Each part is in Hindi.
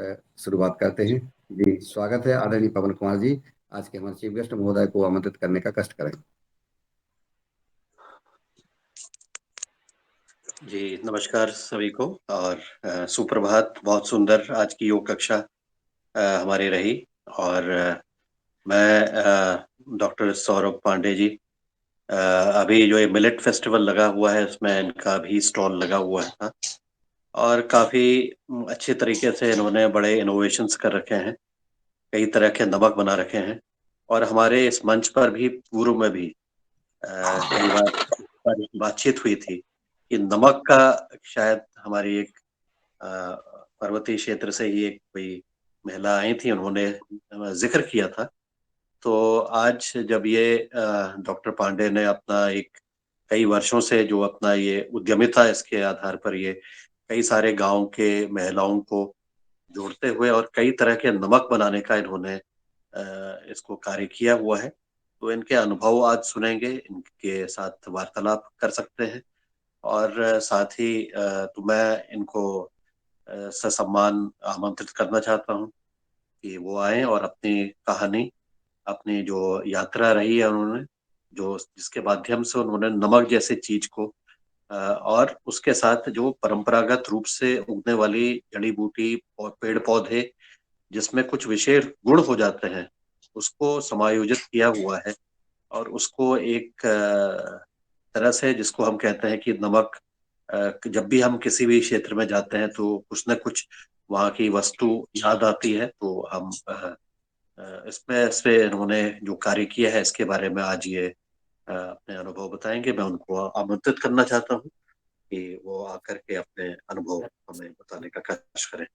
शुरुआत करते हैं। जी, स्वागत है आदरणीय पवन कुमार जी। आज के हमारे चीफ गेस्ट महोदय को आमंत्रित करने का कष्ट करें। जी नमस्कार सभी को और सुप्रभात। बहुत सुंदर आज की योग कक्षा हमारी रही और मैं डॉक्टर सौरभ पांडे जी, अभी जो ये मिलेट फेस्टिवल लगा हुआ है उसमें इनका भी स्टॉल लगा हुआ था और काफ़ी अच्छे तरीके से इन्होंने बड़े इनोवेशंस कर रखे हैं। कई तरह के नमक बना रखे हैं और हमारे इस मंच पर भी पूर्व में भी कई बार बातचीत हुई थी कि नमक का शायद हमारी एक अ, पर्वतीय क्षेत्र से ही एक कोई महिला आई थी, उन्होंने जिक्र किया था। तो आज जब ये डॉक्टर पांडे ने अपना एक कई वर्षों से जो अपना ये उद्यमिता, इसके आधार पर ये कई सारे गांव के महिलाओं को जोड़ते हुए और कई तरह के नमक बनाने का इन्होंने इसको कार्य किया हुआ है। तो इनके अनुभव आज सुनेंगे, इनके साथ वार्तालाप कर सकते हैं और साथ ही तो मैं इनको ससम्मान आमंत्रित करना चाहता हूँ कि वो आए और अपनी कहानी, अपनी जो यात्रा रही है उन्होंने, जो जिसके माध्यम से उन्होंने नमक जैसे चीज को और उसके साथ जो परंपरागत रूप से उगने वाली जड़ी बूटी और पेड़ पौधे जिसमें कुछ विशेष गुण हो जाते हैं, उसको समायोजित किया हुआ है और उसको एक तरह से जिसको हम कहते हैं कि नमक, जब भी हम किसी भी क्षेत्र में जाते हैं तो कुछ न कुछ वहाँ की वस्तु याद आती है। तो हम इसमें इस पे इन्होंने जो कार्य किया है इसके बारे में आज ये अपने अनुभव बताएंगे। मैं उनको आमंत्रित करना चाहता हूँ कि वो आकर के अपने अनुभव हमें बताने का कष्ट करें।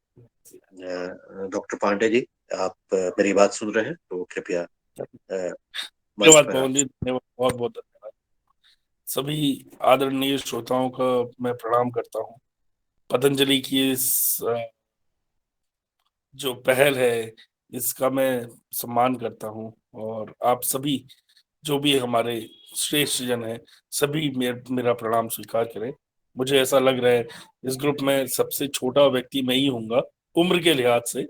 डॉक्टर पांडे जी, आप मेरी बात सुन रहे हैं तो कृपया मंच धन्यवाद पर आप। पवन जी, धन्यवाद, बहुत बहुत धन्यवाद। सभी आदरणीय श्रोताओं का मैं प्रणाम करता हूँ। पतंजलि की इस जो पहल है इसका मैं सम्मान करता हूँ और आप सभी जो भी हमारे श्रेष्ठ जन है सभी मेरा प्रणाम स्वीकार करें। मुझे ऐसा लग रहा है इस ग्रुप में सबसे छोटा व्यक्ति मैं ही हूँगा उम्र के लिहाज से।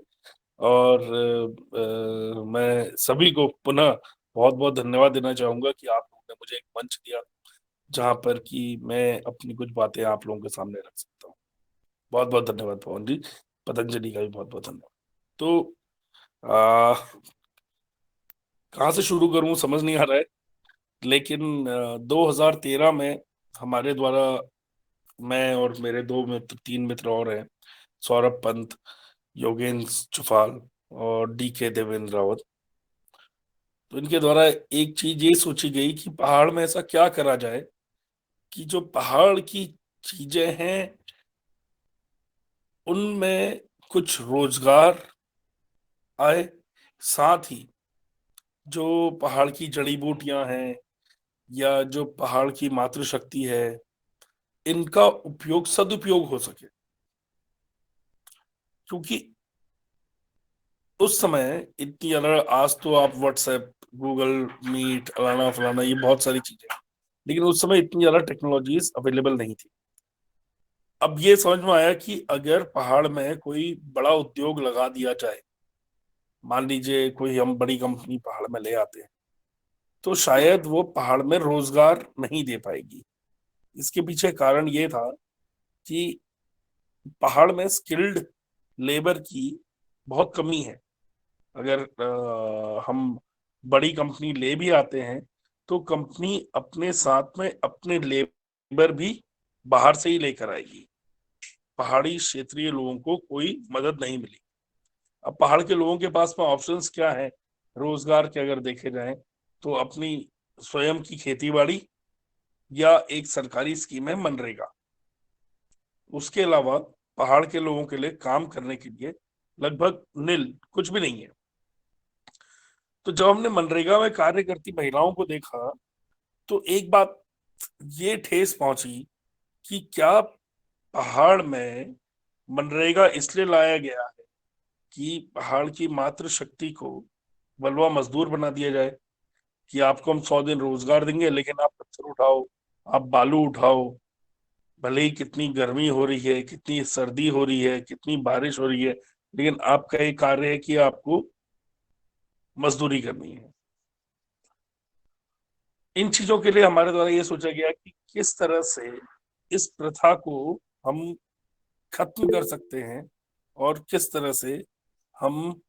और मैं सभी को पुनः बहुत बहुत धन्यवाद देना चाहूंगा कि आप लोगों ने मुझे एक मंच दिया जहां पर कि मैं अपनी कुछ बातें आप लोगों के सामने रख सकता हूँ। बहुत बहुत धन्यवाद पवन जी, पतंजलि का भी बहुत बहुत धन्यवाद। तो कहाँ से शुरू करूं समझ नहीं आ रहा है, लेकिन 2013 में हमारे द्वारा, मैं और मेरे दो मित्र, तीन मित्र और हैं, सौरभ पंत, योगेंद्र चुफाल और DK देवेंद्र रावत, तो इनके द्वारा एक चीज ये सोची गई कि पहाड़ में ऐसा क्या करा जाए कि जो पहाड़ की चीजें हैं उनमें कुछ रोजगार आए, साथ ही जो पहाड़ की जड़ी बूटियां हैं या जो पहाड़ की मातृशक्ति है इनका उपयोग, सदुपयोग हो सके। क्योंकि उस समय इतनी ज्यादा, आज तो आप व्हाट्सएप, गूगल मीट, फलाना फलाना, ये बहुत सारी चीजें, लेकिन उस समय इतनी ज्यादा टेक्नोलॉजीज अवेलेबल नहीं थी। अब ये समझ में आया कि अगर पहाड़ में कोई बड़ा उद्योग लगा दिया जाए, मान लीजिए कोई हम बड़ी कंपनी पहाड़ में ले आते हैं, तो शायद वो पहाड़ में रोजगार नहीं दे पाएगी। इसके पीछे कारण ये था कि पहाड़ में स्किल्ड लेबर की बहुत कमी है। अगर हम बड़ी कंपनी ले भी आते हैं तो कंपनी अपने साथ में अपने लेबर भी बाहर से ही लेकर आएगी। पहाड़ी क्षेत्रीय लोगों को कोई मदद नहीं मिली। अब पहाड़ के लोगों के पास में ऑप्शंस क्या है रोजगार के, अगर देखे जाए तो अपनी स्वयं की खेतीबाड़ी या एक सरकारी स्कीम है मनरेगा। उसके अलावा पहाड़ के लोगों के लिए काम करने के लिए लगभग निल, कुछ भी नहीं है। तो जब हमने मनरेगा में कार्य करती महिलाओं को देखा तो एक बात ये ठेस पहुंची कि क्या पहाड़ में मनरेगा इसलिए लाया गया है कि पहाड़ की मातृशक्ति को बलवा मजदूर बना दिया जाए कि आपको हम 100 दिन रोजगार देंगे, लेकिन आप पत्थर उठाओ, आप बालू उठाओ, भले ही कितनी गर्मी हो रही है, कितनी सर्दी हो रही है, कितनी बारिश हो रही है, लेकिन आपका एक कार्य है कि आपको मजदूरी करनी है। इन चीजों के लिए हमारे द्वारा ये सोचा गया कि किस तरह से इस प्रथा को हम खत्म कर सकते हैं और किस तरह से हम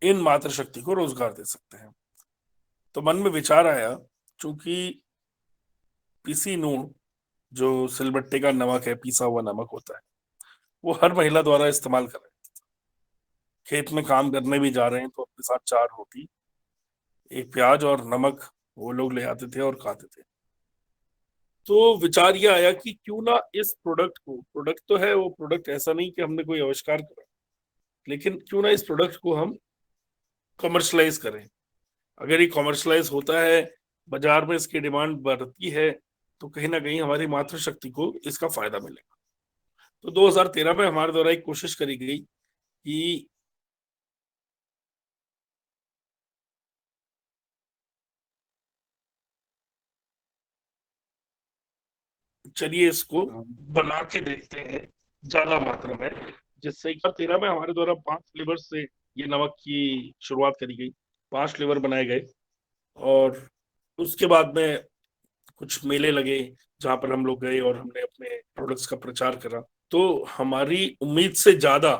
इन मातृशक्ति को रोजगार दे सकते हैं। तो मन में विचार आया, चूंकि पीसी नून जो सिलबट्टे का नमक है, पीसा हुआ नमक होता है, वो हर महिला द्वारा इस्तेमाल कर रहे हैं। खेत में काम करने भी जा रहे हैं तो अपने साथ 4 रोटी, एक प्याज और नमक वो लोग ले आते थे और खाते थे। तो विचार ये आया कि क्यों ना इस प्रोडक्ट तो है, वो प्रोडक्ट ऐसा नहीं कि हमने कोई आविष्कार करा, लेकिन क्यों ना इस प्रोडक्ट को हम कमर्शलाइज करें। अगर ये कमर्शलाइज होता है, बाजार में इसकी डिमांड बढ़ती है, तो कहीं ना कहीं हमारी मातृशक्ति को इसका फायदा मिलेगा। तो 2013 में हमारे द्वारा एक कोशिश करी गई कि चलिए इसको बना के देखते हैं ज्यादा मात्रा में, जिससे 2013 में हमारे द्वारा 5 फ्लेवर से ये नमक की शुरुआत करी गई। 5 फ्लेवर बनाए गए और उसके बाद में कुछ मेले लगे जहां पर हम लोग गए और हमने अपने प्रोडक्ट्स का प्रचार करा। तो हमारी उम्मीद से ज्यादा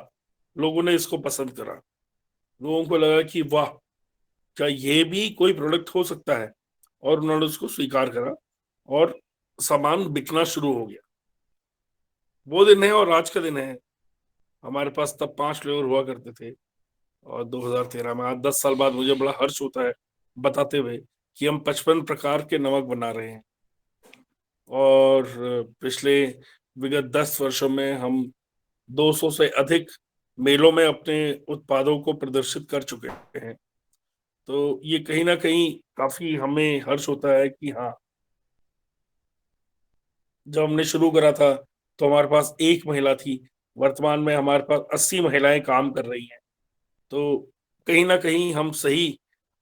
लोगों ने इसको पसंद करा। लोगों को लगा कि वाह, क्या ये भी कोई प्रोडक्ट हो सकता है, और उन्होंने उसको स्वीकार करा और सामान बिकना शुरू हो गया। वो दिन है और आज का दिन है। हमारे पास तब 5 फ्लेवर हुआ करते थे और 2013 में, आज 10 साल बाद मुझे बड़ा हर्ष होता है बताते हुए कि हम 55 प्रकार के नमक बना रहे हैं और पिछले विगत 10 वर्षों में हम 200 से अधिक मेलों में अपने उत्पादों को प्रदर्शित कर चुके हैं। तो ये कहीं ना कहीं काफी हमें हर्ष होता है कि हाँ, जब हमने शुरू करा था तो हमारे पास एक महिला थी, वर्तमान में हमारे पास 80 महिलाएं काम कर रही हैं। तो कहीं ना कहीं हम सही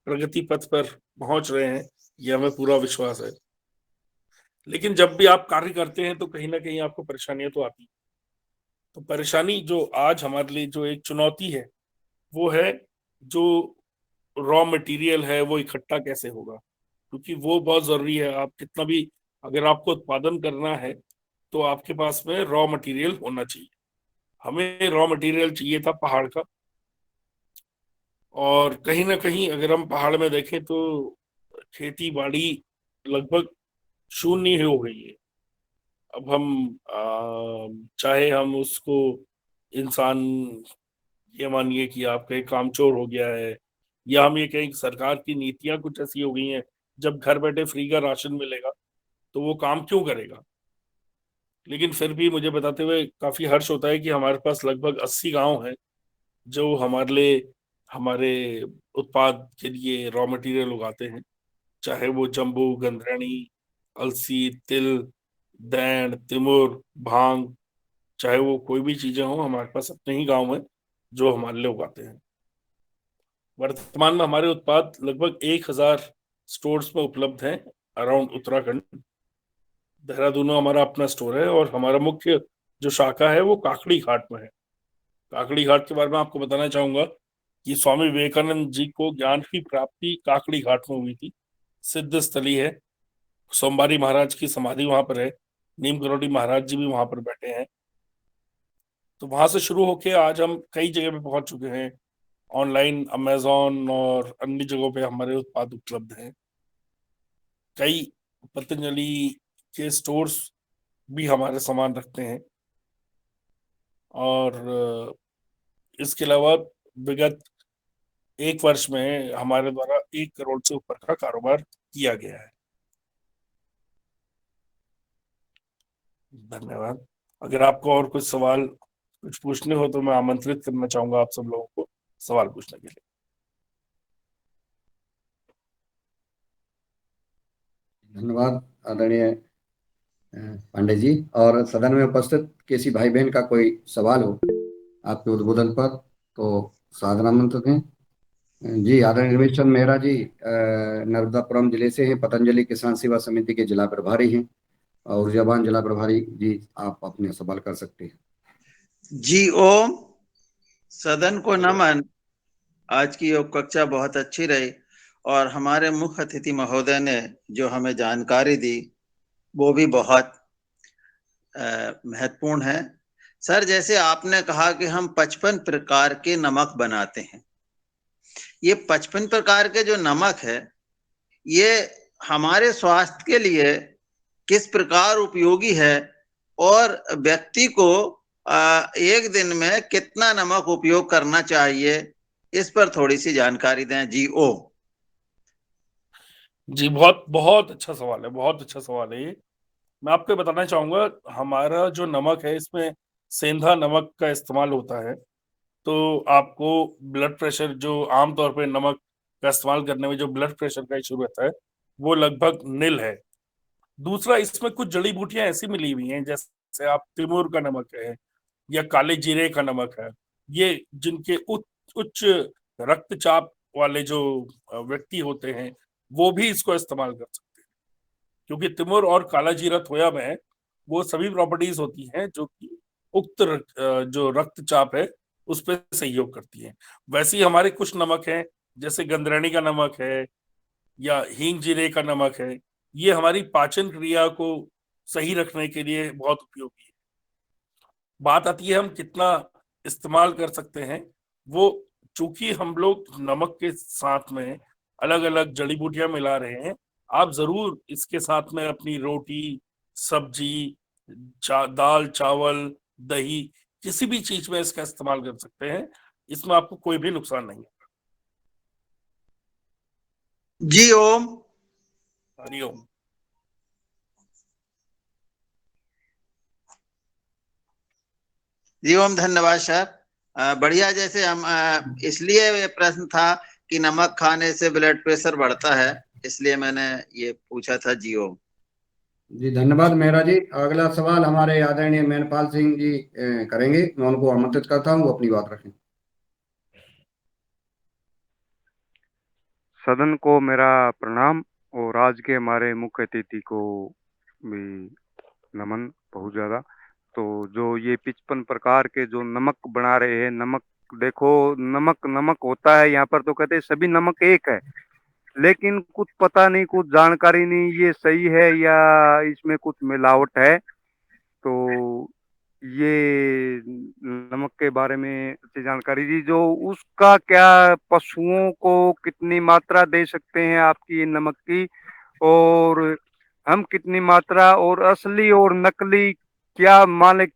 प्रगति पथ पर पहुंच रहे हैं, ये हमें पूरा विश्वास है। लेकिन जब भी आप कार्य करते हैं तो कहीं ना कहीं आपको परेशानियां तो आती हैं। तो परेशानी जो आज हमारे लिए जो एक चुनौती है, वो है जो रॉ मटेरियल है वो इकट्ठा कैसे होगा, क्योंकि वो बहुत जरूरी है। आप कितना भी, अगर आपको उत्पादन करना है तो आपके पास में रॉ मटेरियल होना चाहिए। हमें रॉ मटेरियल चाहिए था पहाड़ का, और कहीं ना कहीं अगर हम पहाड़ में देखें तो खेती बाड़ी लगभग शून्य हो गई है। अब हम चाहे हम उसको इंसान, ये मानिए कि आपका एक कामचोर हो गया है, या हम ये कहें कि सरकार की नीतियां कुछ ऐसी हो गई हैं, जब घर बैठे फ्री का राशन मिलेगा तो वो काम क्यों करेगा। लेकिन फिर भी मुझे बताते हुए काफी हर्ष होता है कि हमारे पास लगभग 80 गांव हैं जो हमारे लिए, हमारे उत्पाद के लिए रॉ मटेरियल उगाते हैं। चाहे वो जम्बू, गंधरानी, अलसी, तिल, दैंड, तिमुर, भांग, चाहे वो कोई भी चीजें हो, हमारे पास अपने ही गांव में जो हमारे लिए उगाते हैं। वर्तमान में हमारे उत्पाद लगभग 1000 स्टोर्स में उपलब्ध हैं अराउंड उत्तराखंड। देहरादून में हमारा अपना स्टोर है और हमारा मुख्य जो शाखा है वो काकड़ी घाट में है। काकड़ी घाट के बारे में आपको बताना चाहूंगा कि स्वामी विवेकानंद जी को ज्ञान की प्राप्ति काकड़ी घाट में हुई थी। सिद्ध स्थली है, सोमवारी महाराज की समाधि वहां पर है, नीम करोड़ी महाराज जी भी वहां पर बैठे हैं। तो वहां से शुरू होके आज हम कई जगह पे पहुंच चुके हैं। ऑनलाइन अमेजोन और अन्य जगहों पे हमारे उत्पाद उपलब्ध हैं। कई पतंजलि के स्टोर्स भी हमारे सामान रखते हैं। और इसके अलावा विगत 1 वर्ष में हमारे द्वारा 1 करोड़ से ऊपर का कारोबार किया गया है। धन्यवाद। अगर आपको और कुछ सवाल कुछ पूछने हो तो मैं आमंत्रित करना चाहूंगा आप सब लोगों को सवाल पूछने के लिए। धन्यवाद आदरणीय पांडे जी। और सदन में उपस्थित किसी भाई बहन का कोई सवाल हो आपके उद्बोधन पर तो सादर आमंत्रित हैं। जी, आदरणीय रमेश चंद्र मेहरा जी नर्मदापुरम जिले से हैं, पतंजलि किसान सेवा समिति के जिला प्रभारी हैं और ऊर्जावान जिला प्रभारी जी। आप अपने सवाल कर सकते हैं। जी ओम। सदन को नमन। आज की योग कक्षा बहुत अच्छी रही और हमारे मुख्य अतिथि महोदय ने जो हमें जानकारी दी वो भी बहुत महत्वपूर्ण है। सर, जैसे आपने कहा कि हम 55 प्रकार के नमक बनाते हैं, ये 55 प्रकार के जो नमक है ये हमारे स्वास्थ्य के लिए किस प्रकार उपयोगी है और व्यक्ति को एक दिन में कितना नमक उपयोग करना चाहिए, इस पर थोड़ी सी जानकारी दें जी। जी, बहुत बहुत अच्छा सवाल है, बहुत अच्छा सवाल है ये। मैं आपको बताना चाहूंगा, हमारा जो नमक है इसमें सेंधा नमक का इस्तेमाल होता है। तो आपको ब्लड प्रेशर, जो आमतौर पे नमक का इस्तेमाल करने में जो ब्लड प्रेशर का इशू रहता है, वो लगभग निल है। दूसरा, इसमें कुछ जड़ी बूटियां ऐसी मिली हुई हैं, जैसे आप तिमुर का नमक है या काले जीरे का नमक है, ये जिनके उच्च रक्तचाप वाले जो व्यक्ति होते हैं वो भी इसको इस्तेमाल कर सकते हैं, क्योंकि तिमुर और काला जीरा थोया में वो सभी प्रॉपर्टीज होती हैं जो कि जो रक्तचाप है उस पर सहयोग करती हैं। वैसे ही हमारे कुछ नमक हैं, जैसे गंदरानी का नमक है या हींग जीरे का नमक है, ये हमारी पाचन क्रिया को सही रखने के लिए बहुत उपयोगी है। बात आती है हम कितना इस्तेमाल कर सकते हैं, वो चूंकि हम लोग नमक के साथ में अलग अलग जड़ी बूटियां मिला रहे हैं, आप जरूर इसके साथ में अपनी रोटी, सब्जी, दाल, चावल, दही, किसी भी चीज में इसका इस्तेमाल कर सकते हैं। इसमें आपको कोई भी नुकसान नहीं है। जी ओम। हरिओम। जी ओम, धन्यवाद सर। बढ़िया। जैसे हम इसलिए ये प्रश्न था कि नमक खाने से ब्लड प्रेशर बढ़ता है, इसलिए मैंने ये पूछा था। जी ओम। जी धन्यवाद मेहरा जी। अगला सवाल हमारे आदरणीय मेनपाल सिंह जी करेंगे। मैं उनको आमंत्रित करता हूँ, वो अपनी बात रखें। सदन को मेरा प्रणाम और आज के हमारे मुख्य अतिथि को भी नमन बहुत ज्यादा। तो जो ये 55 प्रकार के जो नमक बना रहे हैं, नमक देखो, नमक नमक होता है यहाँ पर, तो कहते हैं सभी नमक एक है, लेकिन कुछ पता नहीं, कुछ जानकारी नहीं ये सही है या इसमें कुछ मिलावट है। तो ये नमक के बारे में अच्छी जानकारी दी। जो उसका क्या, पशुओं को कितनी मात्रा दे सकते हैं आपकी ये नमक की, और हम कितनी मात्रा, और असली और नकली क्या मालिक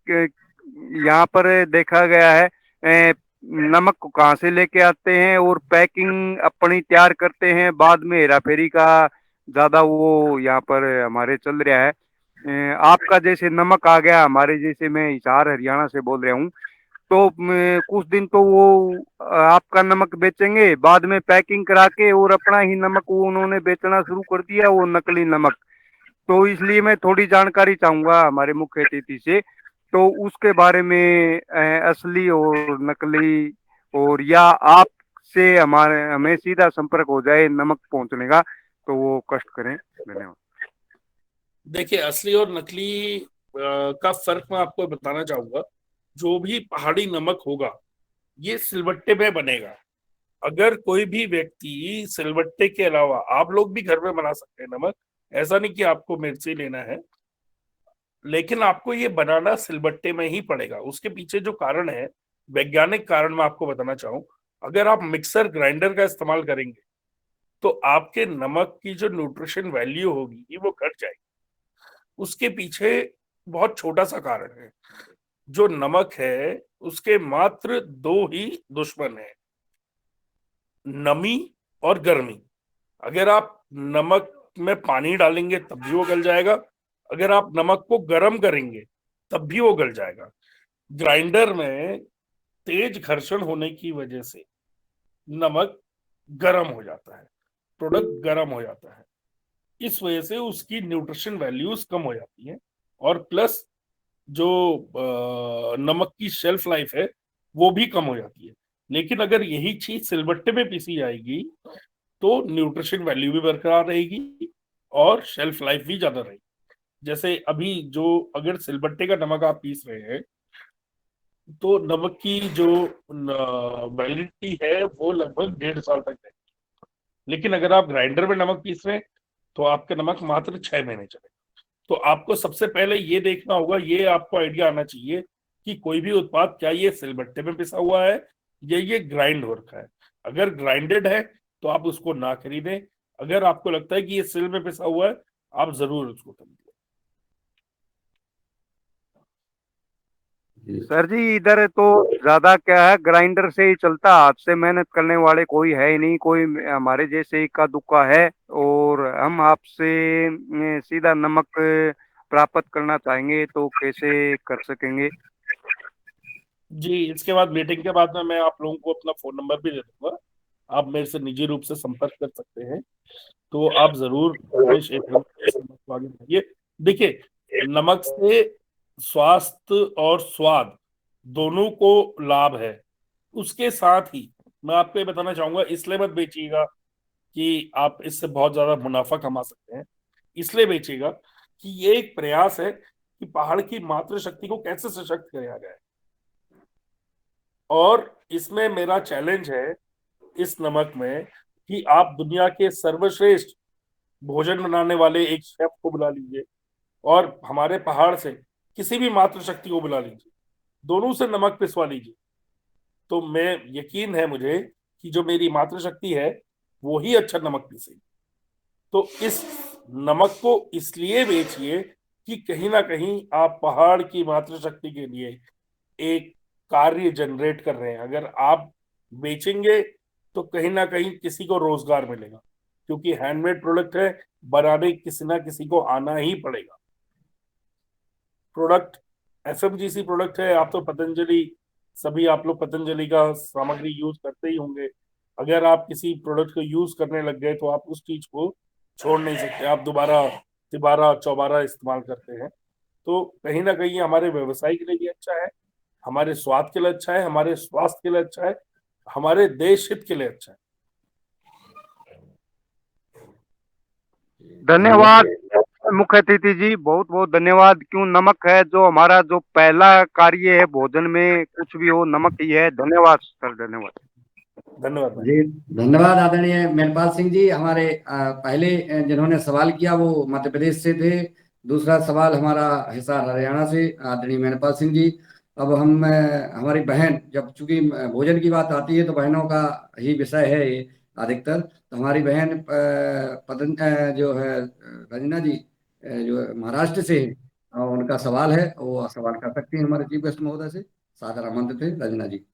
यहाँ पर देखा गया है, नमक को कहाँ से लेके आते हैं और पैकिंग अपनी तैयार करते हैं, बाद में हेरा फेरी का ज्यादा वो यहाँ पर हमारे चल रहा है। आपका जैसे नमक आ गया हमारे, जैसे मैं हिसार हरियाणा से बोल रहा हूँ, तो कुछ दिन तो वो आपका नमक बेचेंगे, बाद में पैकिंग करा के और अपना ही नमक वो उन्होंने बेचना शुरू कर दिया, वो नकली नमक। तो इसलिए मैं थोड़ी जानकारी चाहूंगा हमारे मुख्य अतिथि से, तो उसके बारे में असली और नकली, और या आपसे हमें सीधा संपर्क हो जाए नमक पहुंचने का, तो वो कष्ट करें। धन्यवाद। देखिए, असली और नकली का फर्क मैं आपको बताना चाहूंगा। जो भी पहाड़ी नमक होगा ये सिलबट्टे में बनेगा। अगर कोई भी व्यक्ति सिलबट्टे के अलावा, आप लोग भी घर में बना सकते हैं नमक, ऐसा नहीं कि आपको मेरे से लेना है, लेकिन आपको ये बनाना सिलबट्टे में ही पड़ेगा। उसके पीछे जो कारण है, वैज्ञानिक कारण मैं आपको बताना चाहूँ। अगर आप मिक्सर ग्राइंडर का इस्तेमाल करेंगे तो आपके नमक की जो न्यूट्रिशन वैल्यू होगी वो घट जाएगी। उसके पीछे बहुत छोटा सा कारण है। जो नमक है उसके मात्र दो ही दुश्मन है, नमी और गर्मी। अगर आप नमक में पानी डालेंगे तब भी वो गल जाएगा, अगर आप नमक को गर्म करेंगे तब भी वो गल जाएगा। ग्राइंडर में तेज घर्षण होने की वजह से नमक गर्म हो जाता है, प्रोडक्ट गर्म हो जाता है। इस वजह से उसकी न्यूट्रिशन वैल्यूज कम हो जाती है, और प्लस जो नमक की शेल्फ लाइफ है वो भी कम हो जाती है। लेकिन अगर यही चीज सिलबट्टे में पीसी जाएगी तो न्यूट्रिशन वैल्यू भी बरकरार रहेगी और शेल्फ लाइफ भी ज्यादा रहेगी। जैसे अभी जो, अगर सिलबट्टे का नमक आप पीस रहे हैं तो नमक की जो वैलिडिटी है वो लगभग 1.5 साल तक है। लेकिन अगर आप ग्राइंडर में नमक पीस रहे हैं तो आपका नमक मात्र 6 महीने चलेगा। तो आपको सबसे पहले ये देखना होगा, ये आपको आइडिया आना चाहिए कि कोई भी उत्पाद क्या ये सिलबट्टे में पिसा हुआ है या ये ग्राइंड हो रखा है। अगर ग्राइंडेड है तो आप उसको ना खरीदें। अगर आपको लगता है कि ये सिल में पिसा हुआ है, आप जरूर उसको खरीदें। सर जी इधर तो ज्यादा क्या है, ग्राइंडर से ही चलता, हाथ से मेहनत करने वाले कोई है ही नहीं, कोई हमारे जैसे इक्का दुक्का है। और हम आपसे सीधा नमक प्राप्त करना चाहेंगे तो कैसे कर सकेंगे? जी, इसके बाद मीटिंग के बाद में मैं आप लोगों को अपना फोन नंबर भी दे दूंगा। आप मेरे से निजी रूप से संपर्क कर सकते हैं। तो आप जरूर अपने क्षेत्र में इस नमक को आगे बढ़ाइए। देखिए, नमक से स्वास्थ्य और स्वाद दोनों को लाभ है। उसके साथ ही मैं आपको ये बताना चाहूंगा, इसलिए मत बेचिएगा कि आप इससे बहुत ज्यादा मुनाफा कमा सकते हैं। इसलिए बेचिएगा कि ये एक प्रयास है कि पहाड़ की मातृ शक्ति को कैसे सशक्त किया जाए। और इसमें मेरा चैलेंज है इस नमक में कि आप दुनिया के सर्वश्रेष्ठ भोजन बनाने वाले एक शेफ को बुला लीजिए और हमारे पहाड़ से किसी भी मातृशक्ति को बुला लीजिए, दोनों से नमक पिसवा लीजिए। तो मैं यकीन है मुझे कि जो मेरी मातृशक्ति है वो ही अच्छा नमक पीसेगी। तो इस नमक को इसलिए बेचिए कि कहीं ना कहीं आप पहाड़ की मातृशक्ति के लिए एक कार्य जनरेट कर रहे हैं। अगर आप बेचेंगे तो कहीं ना कहीं किसी को रोजगार मिलेगा, क्योंकि हैंडमेड प्रोडक्ट है, बनाने किसी ना किसी को आना ही पड़ेगा। प्रोडक्ट एफएमजीसी प्रोडक्ट है। आप तो पतंजलि, सभी आप लोग पतंजलि का सामग्री यूज करते ही होंगे। अगर आप किसी प्रोडक्ट को यूज करने लग गए तो आप उस चीज को छोड़ नहीं सकते, आप दोबारा तिबारा चौबारा इस्तेमाल करते हैं। तो कहीं ना कहीं हमारे व्यवसाय के लिए भी अच्छा है, हमारे स्वाद के लिए अच्छा है, हमारे स्वास्थ्य के लिए अच्छा है, हमारे देश हित के लिए अच्छा है। धन्यवाद मुख्य अतिथि जी, बहुत बहुत धन्यवाद। क्यों, नमक है जो हमारा जो पहला कार्य है भोजन में, कुछ भी हो नमक ही है। धन्यवाद सर, धन्यवाद। धन्यवाद भाई। जी धन्यवाद आदरणीय मेहरपाल सिंह जी। हमारे पहले जिन्होंने सवाल किया वो मध्य प्रदेश से थे। दूसरा सवाल हमारा हिसार हरियाणा से आदरणीय मेहरपाल सिंह जी। अब हम हमारी बहन, जब चूंकि भोजन की बात आती है तो बहनों का ही विषय है ये अधिकतर, तो हमारी बहन जो है रंजना जी, जो महाराष्ट्र से है, और उनका सवाल है, वो सवाल कर सकती हैं हमारे चीफ गेस्ट महोदय से। सादर आमंत्रित है रंजना जी।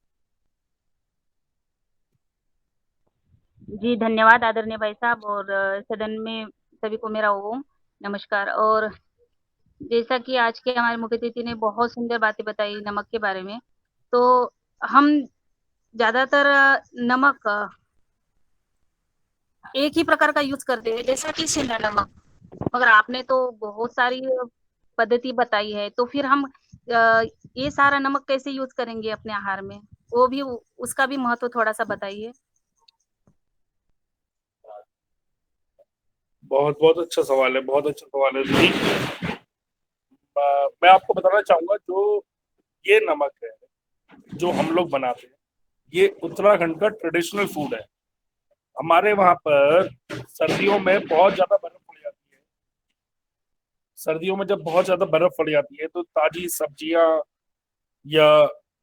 जी धन्यवाद आदरणीय भाई साहब, और सदन में सभी को मेरा ओम नमस्कार। और जैसा कि आज के हमारे मुख्य अतिथि ने बहुत सुंदर बातें बताई नमक के बारे में, तो हम ज्यादातर नमक एक ही प्रकार का यूज करते हैं, जैसा कि शिमला नमक। मगर आपने तो बहुत सारी पद्धति बताई है, तो फिर हम ये सारा नमक कैसे यूज करेंगे अपने आहार में, वो भी उसका भी महत्व थोड़ा सा बताइए। बहुत बहुत अच्छा सवाल है, बहुत अच्छा सवाल है दीदी। मैं आपको बताना चाहूंगा, जो ये नमक है जो हम लोग बनाते हैं, ये उत्तराखंड का ट्रेडिशनल फूड है। हमारे वहां पर सर्दियों में बहुत ज्यादा बर्फ पड़ जाती है। सर्दियों में जब बहुत ज्यादा बर्फ पड़ जाती है तो ताजी सब्जियां या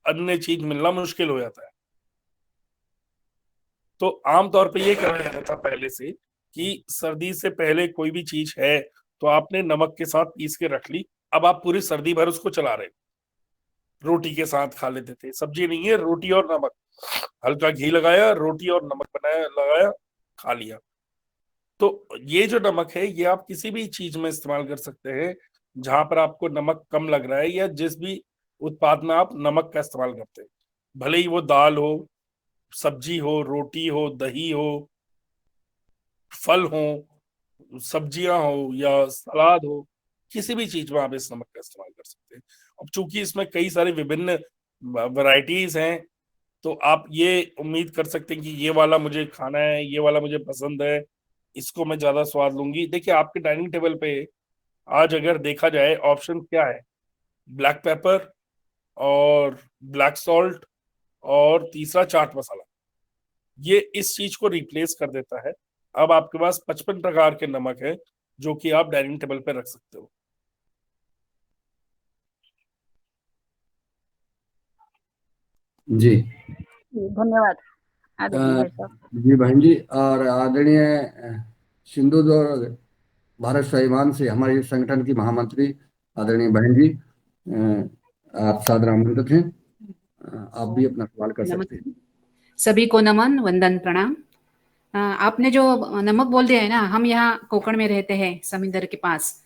अन्य चीज मिलना मुश्किल हो जाता है। तो आमतौर पे ये करा जाता था पहले से कि सर्दी से पहले कोई भी चीज है तो आपने नमक के साथ पीस के रख ली। अब आप पूरी सर्दी भर उसको चला रहे, रोटी के साथ खा लेते थे। सब्जी नहीं है, रोटी और नमक, हल्का घी लगाया, रोटी और नमक बनाया, लगाया, खा लिया। तो ये जो नमक है ये आप किसी भी चीज में इस्तेमाल कर सकते हैं जहां पर आपको नमक कम लग रहा है, या जिस भी उत्पाद में आप नमक का इस्तेमाल करते हैं, भले ही वो दाल हो, सब्जी हो, रोटी हो, दही हो, फल हो, सब्जियां हो या सलाद हो, किसी भी चीज में आप इस नमक का इस्तेमाल कर सकते हैं। अब चूंकि इसमें कई सारे विभिन्न वैरायटीज हैं, तो आप ये उम्मीद कर सकते हैं कि ये वाला मुझे खाना है, ये वाला मुझे पसंद है, इसको मैं ज्यादा स्वाद लूंगी। देखिए, आपके डाइनिंग टेबल पे आज अगर देखा जाए ऑप्शन क्या है, ब्लैक पेपर और ब्लैक सॉल्ट और तीसरा चाट मसाला, ये इस चीज को रिप्लेस कर देता है। अब आपके पास 55 प्रकार के नमक है जो कि आप डाइनिंग टेबल पे रख सकते हो। जी धन्यवाद आदरणीय भाई साहब। जी बहन जी, और आदरणीय सिंधु और भारत स्वाभिमान से हमारे संगठन की महामंत्री आदरणीय बहन जी, आप सादर आमंत्रित हैं। आप भी अपना सवाल कर सकते हैं। सभी को नमन, वंदन, प्रणाम। आपने जो नमक बोल दिया है ना, हम यहाँ कोकण में रहते हैं समुंदर के पास,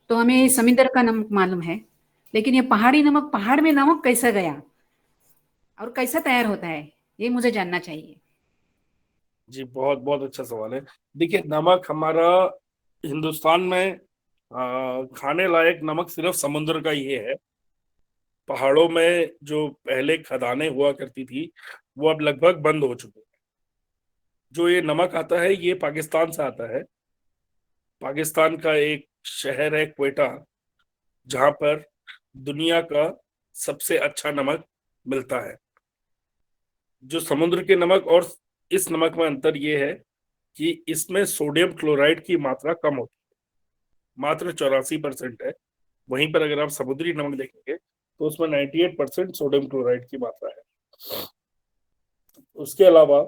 तो हमें समुंदर का नमक मालूम है, लेकिन ये पहाड़ी नमक, पहाड़ में नमक कैसा गया और कैसा तैयार होता है, ये मुझे जानना चाहिए। जी बहुत बहुत अच्छा सवाल है। देखिए, नमक हमारा हिंदुस्तान में खाने लायक नमक सिर्फ समुद्र का ही है। पहाड़ों में जो पहले खदानें हुआ करती थी वो अब लगभग बंद हो चुकी है। जो ये नमक आता है ये पाकिस्तान से आता है। पाकिस्तान का एक शहर है क्वेटा, जहां पर दुनिया का सबसे अच्छा नमक मिलता है। जो समुद्र के नमक और इस नमक में अंतर ये है कि इसमें सोडियम क्लोराइड की मात्रा कम होती है, मात्र 84% है। वहीं पर अगर आप समुद्री नमक देखेंगे तो उसमें 98% सोडियम क्लोराइड की मात्रा है। उसके अलावा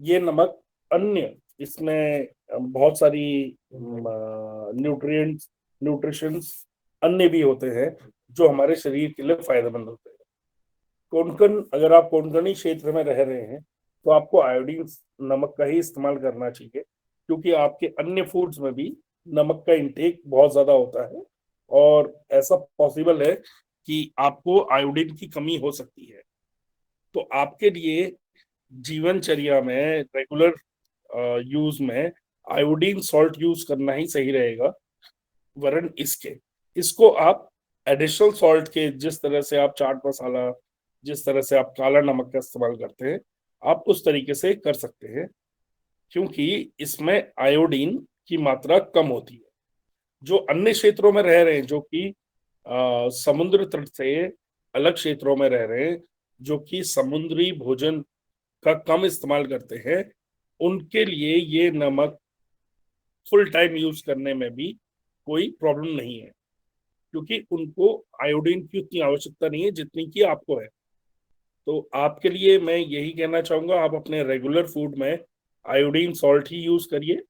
ये नमक अन्य, इसमें बहुत सारी न्यूट्रिएंट्स, न्यूट्रिशंस अन्य भी होते हैं जो हमारे शरीर के लिए फायदेमंद होते हैं। कोंकण, अगर आप कोंकणी क्षेत्र में रह रहे हैं तो आपको आयोडीन नमक का ही इस्तेमाल करना चाहिए, क्योंकि आपके अन्य फूड्स में भी नमक का इंटेक बहुत ज्यादा होता है और ऐसा पॉसिबल है कि आपको आयोडीन की कमी हो सकती है। तो आपके लिए जीवनचर्या में रेगुलर यूज में आयोडीन सॉल्ट यूज करना ही सही रहेगा, वरन इसको आप एडिशनल सॉल्ट के, जिस तरह से आप चाट मसाला, जिस तरह से आप काला नमक का इस्तेमाल करते हैं, आप उस तरीके से कर सकते हैं, क्योंकि इसमें आयोडीन की मात्रा कम होती है। जो अन्य क्षेत्रों में रह रहे हैं, जो कि समुद्र तट से अलग क्षेत्रों में रह रहे हैं, जो कि समुद्री भोजन का कम इस्तेमाल करते हैं, उनके लिए ये नमक फुल टाइम यूज करने में भी कोई प्रॉब्लम नहीं है, क्योंकि उनको आयोडीन की उतनी आवश्यकता नहीं है जितनी कि आपको है। तो आपके लिए मैं यही कहना चाहूंगा, आप अपने रेगुलर फूड में आयोडीन सॉल्ट ही यूज करिए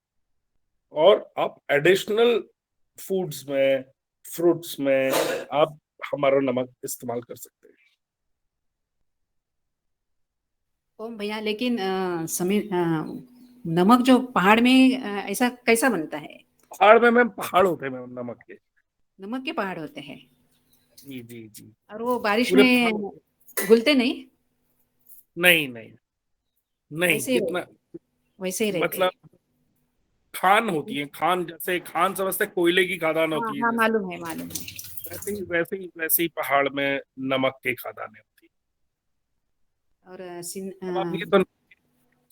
और आप एडिशनल फूड्स में, फ्रूट्स में आप हमारा नमक इस्तेमाल कर सकते हैं। ओम भैया, लेकिन नमक जो पहाड़ में ऐसा कैसा बनता है? पहाड़ में मैम, पहाड़ होते हैं मैम नमक के। नमक के पहाड़ होते हैं? जी जी जी। और वो बारिश पूरे में घुलते नहीं? नहीं नहीं नहीं, वैसे कितना, वैसे ही रहते हैं? मतलब खान होती है, खान, जैसे खान समझते हैं, कोयले की खदान हाँ होती है हाँ, जैसे, मालूम है, मालूम है। वैसे ही पहाड़ में नमक की खदानें होती है। और अब आप ये तो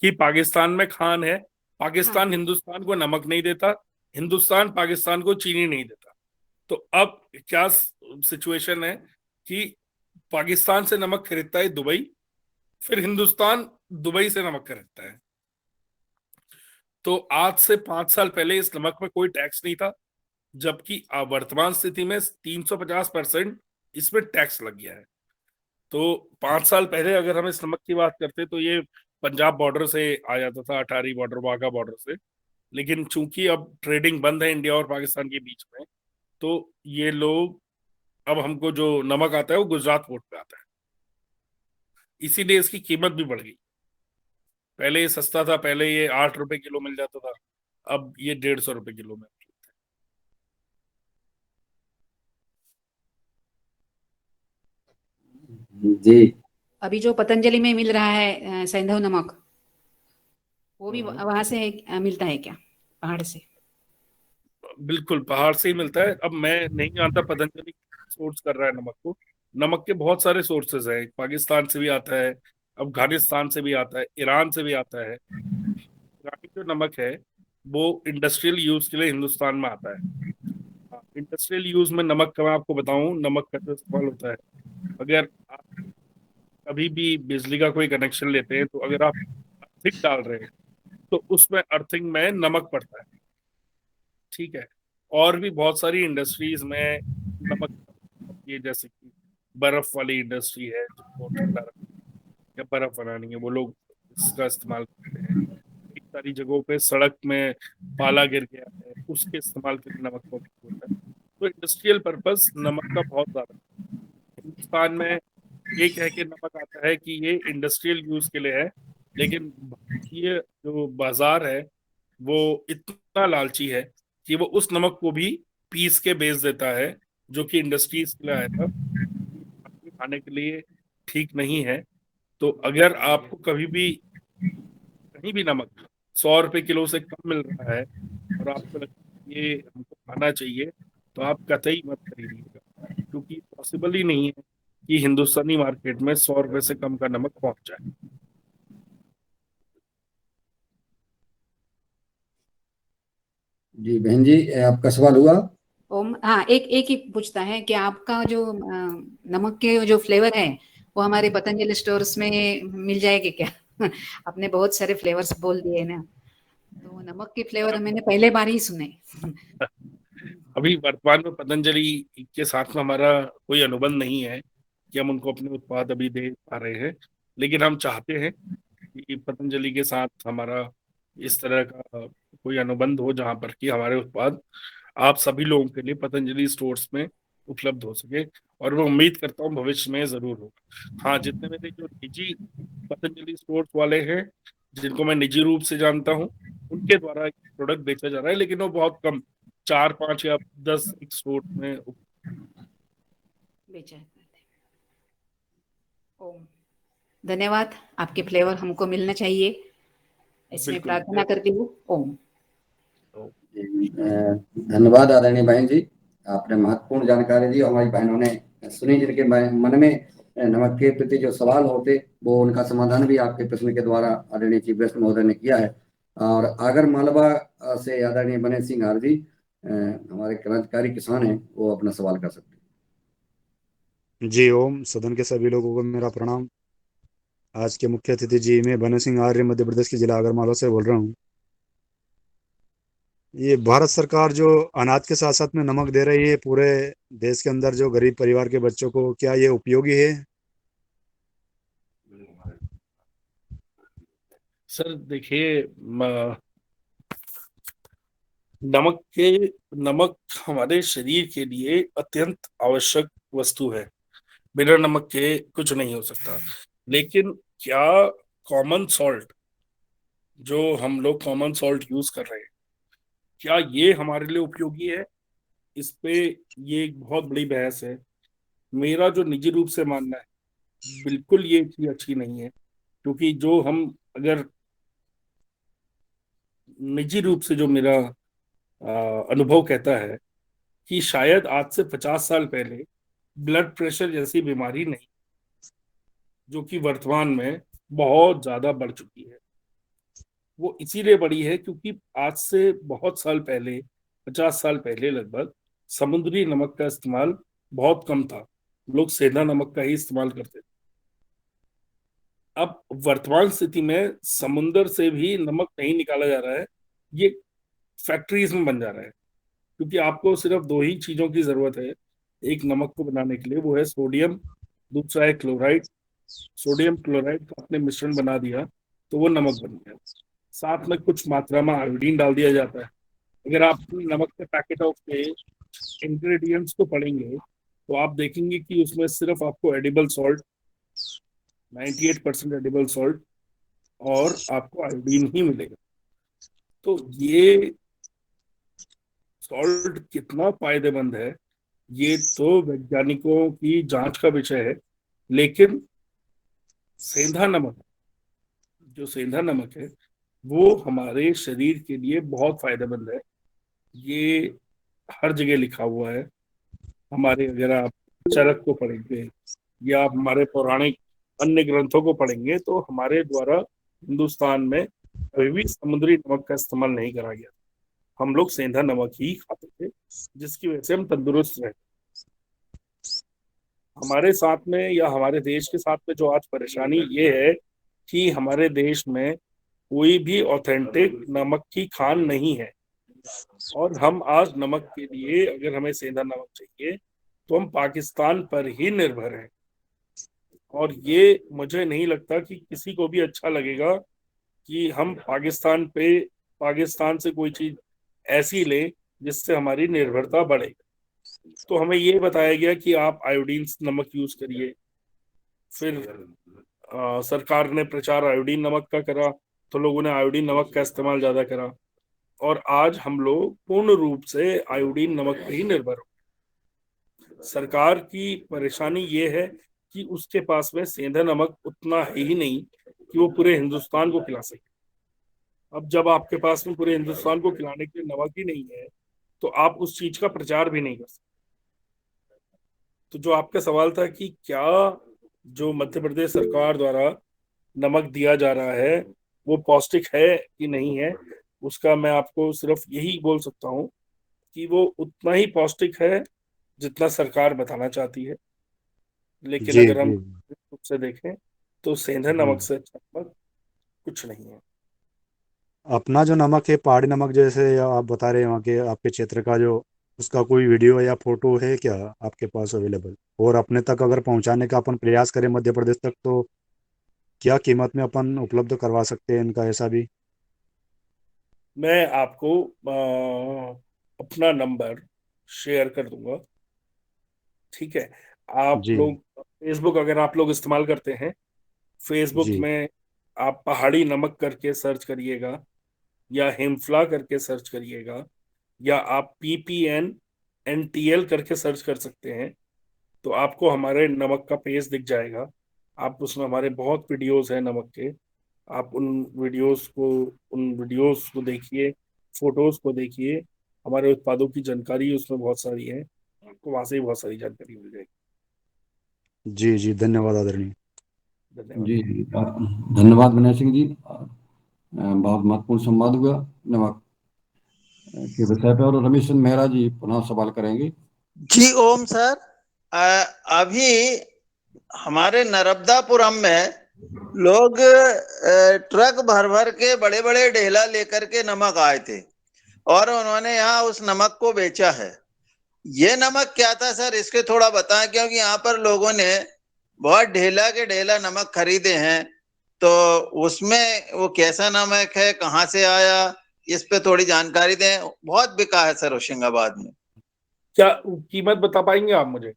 कि पाकिस्तान में खान है, हाँ, पाकिस्तान हिंदुस्तान को नमक नहीं देता, हिंदुस्तान पाकिस्तान को चीनी नहीं देता। तो अब क्या सिचुएशन है कि पाकिस्तान से नमक खरीदता है दुबई, फिर हिंदुस्तान दुबई से नमक खरीदता है। तो आज से 5 साल पहले इस नमक में कोई टैक्स नहीं था, जबकि वर्तमान स्थिति में 350% इसमें टैक्स लग गया है। तो 5 साल पहले अगर हम इस नमक की बात करते तो ये पंजाब बॉर्डर से आ जाता था, अटारी बॉर्डर, वाघा बॉर्डर से। लेकिन चूंकि अब ट्रेडिंग बंद है इंडिया और पाकिस्तान के बीच में, तो ये लोग, अब हमको जो नमक आता है वो गुजरात पोर्ट पे आता है, इसीलिए इसकी कीमत भी बढ़ गई। पहले ये सस्ता था, पहले ये 8 रुपए किलो मिल जाता था, अब ये 150 रुपए किलो में। जी अभी जो पतंजलि में मिल रहा है सैंधव नमक, वो भी वहां से मिलता है क्या, पहाड़ से? बिल्कुल पहाड़ से ही मिलता है। अब मैं नहीं जानता पतंजलि सोर्स कर रहा है नमक को। नमक के बहुत सारे सोर्सेज हैं, पाकिस्तान से भी आता है, अफगानिस्तान से भी आता है, ईरान से भी आता है। ईरानी जो नमक है वो इंडस्ट्रियल यूज के लिए हिंदुस्तान में आता है। इंडस्ट्रियल यूज में नमक का मैं आपको बताऊं, नमक का जो इस्तेमाल होता है अगर आप कभी भी बिजली का कोई कनेक्शन लेते हैं तो अगर आप अर्थिंग डाल रहे हैं तो उसमें अर्थिंग में नमक पड़ता है, ठीक है। और भी बहुत सारी इंडस्ट्रीज में नमक, ये जैसे कि बर्फ वाली इंडस्ट्री है जिनको ठंडा या बर्फ बनानी है, वो लोग इसका इस्तेमाल करते हैं। कई सारी जगहों पे सड़क में पाला गिर गया है, उसके इस्तेमाल के लिए नमक का उपयोग होता है। तो इंडस्ट्रियल पर्पस नमक का बहुत ज्यादा है। हिंदुस्तान में ये कह के नमक आता है कि ये इंडस्ट्रियल यूज के लिए है, लेकिन भारतीय जो बाजार है वो इतना लालची है कि वो उस नमक को भी पीस के बेच देता है, जो कि इंडस्ट्रीज के लिए आया था, खाने के लिए ठीक नहीं है। तो अगर आपको कभी भी कहीं भी नमक 100 रुपए किलो से कम मिल रहा है और आपको लगता है ये हमको खाना चाहिए, तो आप कतई मत खरीदिएगा, क्योंकि पॉसिबल ही नहीं है कि हिंदुस्तानी मार्केट में 100 रुपए से कम का नमक पहुंच जाए। जी बहन जी, आपका सवाल हुआ। ओम, हाँ, एक ही पूछता है कि आपका जो नमक के जो फ्लेवर है वो हमारे पतंजलि स्टोर्स में मिल जाएंगे क्या? आपने बहुत सारे फ्लेवर्स बोल दिए ना, तो नमक के फ्लेवर मैंने पहले बार ही सुने। अभी वर्तमान में पतंजलि के साथ में हमारा कोई अनुबंध नहीं है कि हम उनको अपने उत्पाद अभी दे पा रहे हैं, लेकिन हम चाहते हैं कि पतंजलि के साथ हमारा इस तरह का कोई अनुबंध हो जहां पर कि हमारे उत्पाद आप सभी लोगों के लिए पतंजलि स्टोर्स में उपलब्ध हो सके, और मैं उम्मीद करता हूँ भविष्य में जरूर होगा। हाँ, जितने मेरे जो निजी पतंजलि स्टोर्स वाले हैं जिनको मैं निजी रूप से जानता हूँ, उनके द्वारा प्रोडक्ट बेचा जा रहा है, लेकिन वो बहुत कम 4-5 या 10 स्टोर में। बेचा है। ओम, धन्यवाद, आपके फ्लेवर हमको मिलना चाहिए, इसमें बिल्कुल। प्रार्थना करती हूँ। ओम। धन्यवाद आदरणीय बहन जी, आपने महत्वपूर्ण जानकारी दी। हमारी बहनों ने सुनी, जिनके मन में नमक के प्रति जो सवाल होते वो उनका समाधान भी आपके प्रश्न के द्वारा आदरणीय चीफ गेस्ट महोदय ने किया है। और आगर मालवा से आदरणीय बने सिंह आर जी, हमारे क्रांतिकारी किसान हैं, वो अपना सवाल कर सकते हैं। जी ओम, सदन के सभी लोगों को मेरा प्रणाम। आज के मुख्य अतिथि जी, मैं बने सिंह आर्य मध्य प्रदेश के जिला आगरमालवा से बोल रहा हूँ। ये भारत सरकार जो अनाज के साथ साथ में नमक दे रही है पूरे देश के अंदर जो गरीब परिवार के बच्चों को, क्या ये उपयोगी है? सर देखिए, नमक हमारे शरीर के लिए अत्यंत आवश्यक वस्तु है। बिना नमक के कुछ नहीं हो सकता। लेकिन क्या कॉमन सॉल्ट, जो हम लोग कॉमन सॉल्ट यूज कर रहे हैं, क्या ये हमारे लिए उपयोगी है? इस पे ये एक बहुत बड़ी बहस है। मेरा जो निजी रूप से मानना है, बिल्कुल ये चीज अच्छी नहीं है, क्योंकि जो हम अगर निजी रूप से जो मेरा अनुभव कहता है कि शायद आज से 50 साल पहले ब्लड प्रेशर जैसी बीमारी नहीं, जो कि वर्तमान में बहुत ज्यादा बढ़ चुकी है। वो इसीलिए बढ़ी है क्योंकि आज से बहुत साल पहले, 50 साल पहले लगभग, समुद्री नमक का इस्तेमाल बहुत कम था। लोग सेंधा नमक का ही इस्तेमाल करते थे। अब वर्तमान स्थिति में समुद्र से भी नमक नहीं निकाला जा रहा है, ये फैक्ट्रीज में बन जा रहा है, क्योंकि आपको सिर्फ दो ही चीजों की जरूरत है एक नमक को बनाने के लिए, वो है सोडियम, दूसरा है क्लोराइड। सोडियम क्लोराइड का आपने मिश्रण बना दिया तो वो नमक बन गया। साथ में कुछ मात्रा में आयोडीन डाल दिया जाता है। अगर आप नमक के पैकेट ऑफ के इंग्रेडिएंट्स को पढ़ेंगे तो आप देखेंगे कि उसमें सिर्फ आपको एडिबल सॉल्ट, 98% एडिबल सॉल्ट और आपको आयोडीन ही मिलेगा। तो ये सॉल्ट कितना फायदेमंद है ये तो वैज्ञानिकों की जांच का विषय है। लेकिन सेंधा नमक, जो सेंधा नमक है, वो हमारे शरीर के लिए बहुत फायदेमंद है। ये हर जगह लिखा हुआ है। हमारे, अगर आप चरक को पढ़ेंगे या आप हमारे पौराणिक अन्य ग्रंथों को पढ़ेंगे तो हमारे द्वारा हिंदुस्तान में कभी भी समुद्री नमक का इस्तेमाल नहीं करा गया। हम लोग सेंधा नमक ही खाते थे, जिसकी वजह से हम तंदुरुस्त रहे। हमारे साथ में या हमारे देश के साथ में जो आज परेशानी ये है कि हमारे देश में कोई भी ऑथेंटिक नमक की खान नहीं है, और हम आज नमक के लिए अगर हमें सेंधा नमक चाहिए तो हम पाकिस्तान पर ही निर्भर हैं। और ये मुझे नहीं लगता कि किसी को भी अच्छा लगेगा कि हम पाकिस्तान से कोई चीज ऐसी लें जिससे हमारी निर्भरता बढ़े। तो हमें ये बताया गया कि आप आयोडीन नमक यूज करिए, फिर सरकार ने प्रचार आयोडीन नमक का करा तो लोगों ने आयोडीन नमक का इस्तेमाल ज्यादा करा, और आज हम लोग पूर्ण रूप से आयोडीन नमक पर ही निर्भर हो। सरकार की परेशानी ये है कि उसके पास में सेंधा नमक उतना है ही नहीं कि वो पूरे हिंदुस्तान को खिला सके। अब जब आपके पास में पूरे हिंदुस्तान को खिलाने के लिए नमक ही नहीं है तो आप उस चीज का प्रचार भी नहीं कर सकते। तो जो आपका सवाल था कि क्या जो मध्य प्रदेश सरकार द्वारा नमक दिया जा रहा है वो पौष्टिक है कि नहीं है, उसका मैं आपको सिर्फ यही बोल सकता हूँ कि वो उतना ही पौष्टिक है जितना सरकार बताना चाहती है। लेकिन जी अगर हम जी रूप से देखें तो सेंधा जी। नमक से अच्छा नमक कुछ नहीं है। अपना जो नमक है पहाड़ी नमक, जैसे आप बता रहे हैं वहाँ के आपके क्षेत्र का, जो उसका कोई वीडियो या फोटो है क्या आपके पास अवेलेबल? और अपने तक अगर पहुँचाने का अपन प्रयास करें मध्य प्रदेश तक, तो क्या कीमत में अपन उपलब्ध करवा सकते हैं इनका, ऐसा भी? मैं आपको अपना नंबर शेयर कर दूंगा, ठीक है? आप जी लोग फेसबुक, अगर आप लोग इस्तेमाल करते हैं, फेसबुक जी में आप पहाड़ी नमक करके सर्च करिएगा या हिमफ्ला करके सर्च करिएगा या आप PPNNTL करके सर्च कर सकते हैं, तो आपको हमारे नमक का पेज दिख जाएगा। आप उसमें हमारे बहुत वीडियोस हैं नमक के, आप उन वीडियोस को देखिए, फोटोज को देखिए, हमारे उत्पादों की जानकारी उसमें बहुत सारी है, आपको वहां से ही बहुत सारी जानकारी मिल जाएगी। जी जी, धन्यवाद आदरणीय। धन्यवाद। जी जी, धन्यवाद विनय सिंह जी। बहुत महत्वपूर्ण संवाद हुआ नमक के विषय पर, और रमेश चंद्र मेहरा जी पुनः सवाल करेंगे। जी ओम सर, अभी हमारे नर्मदापुरम में लोग ट्रक भर भर के बड़े बड़े ढेला लेकर के नमक आए थे और उन्होंने यहाँ उस नमक को बेचा है। ये नमक क्या था सर, इसके थोड़ा बताएं, क्योंकि यहाँ पर लोगों ने बहुत ढेला के ढेला नमक खरीदे हैं, तो उसमें वो कैसा नमक है, कहाँ से आया, इस पे थोड़ी जानकारी दें। बहुत बिका है सर होशंगाबाद में। क्या कीमत बता पाएंगे आप मुझे?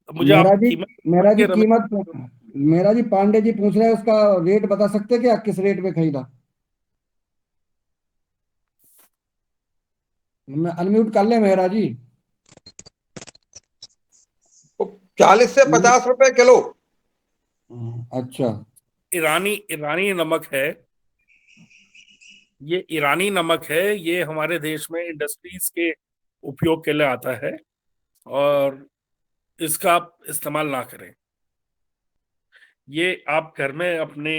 मुझे मेहरा आप जी, कीमत मेहरा जी बताइए, कीमत, रमेश। मेहरा जी पांडे जी पूछ रहे हैं उसका रेट बता सकते हैं क्या, किस रेट में खरीदा? अनम्यूट कर ले मेहरा जी। 40 से 50 रुपए किलो। अच्छा, ईरानी नमक है, ये ईरानी नमक है। ये हमारे देश में इंडस्ट्रीज के उपयोग के लिए आता है, और इसका आप इस्तेमाल ना करें। ये आप घर में अपने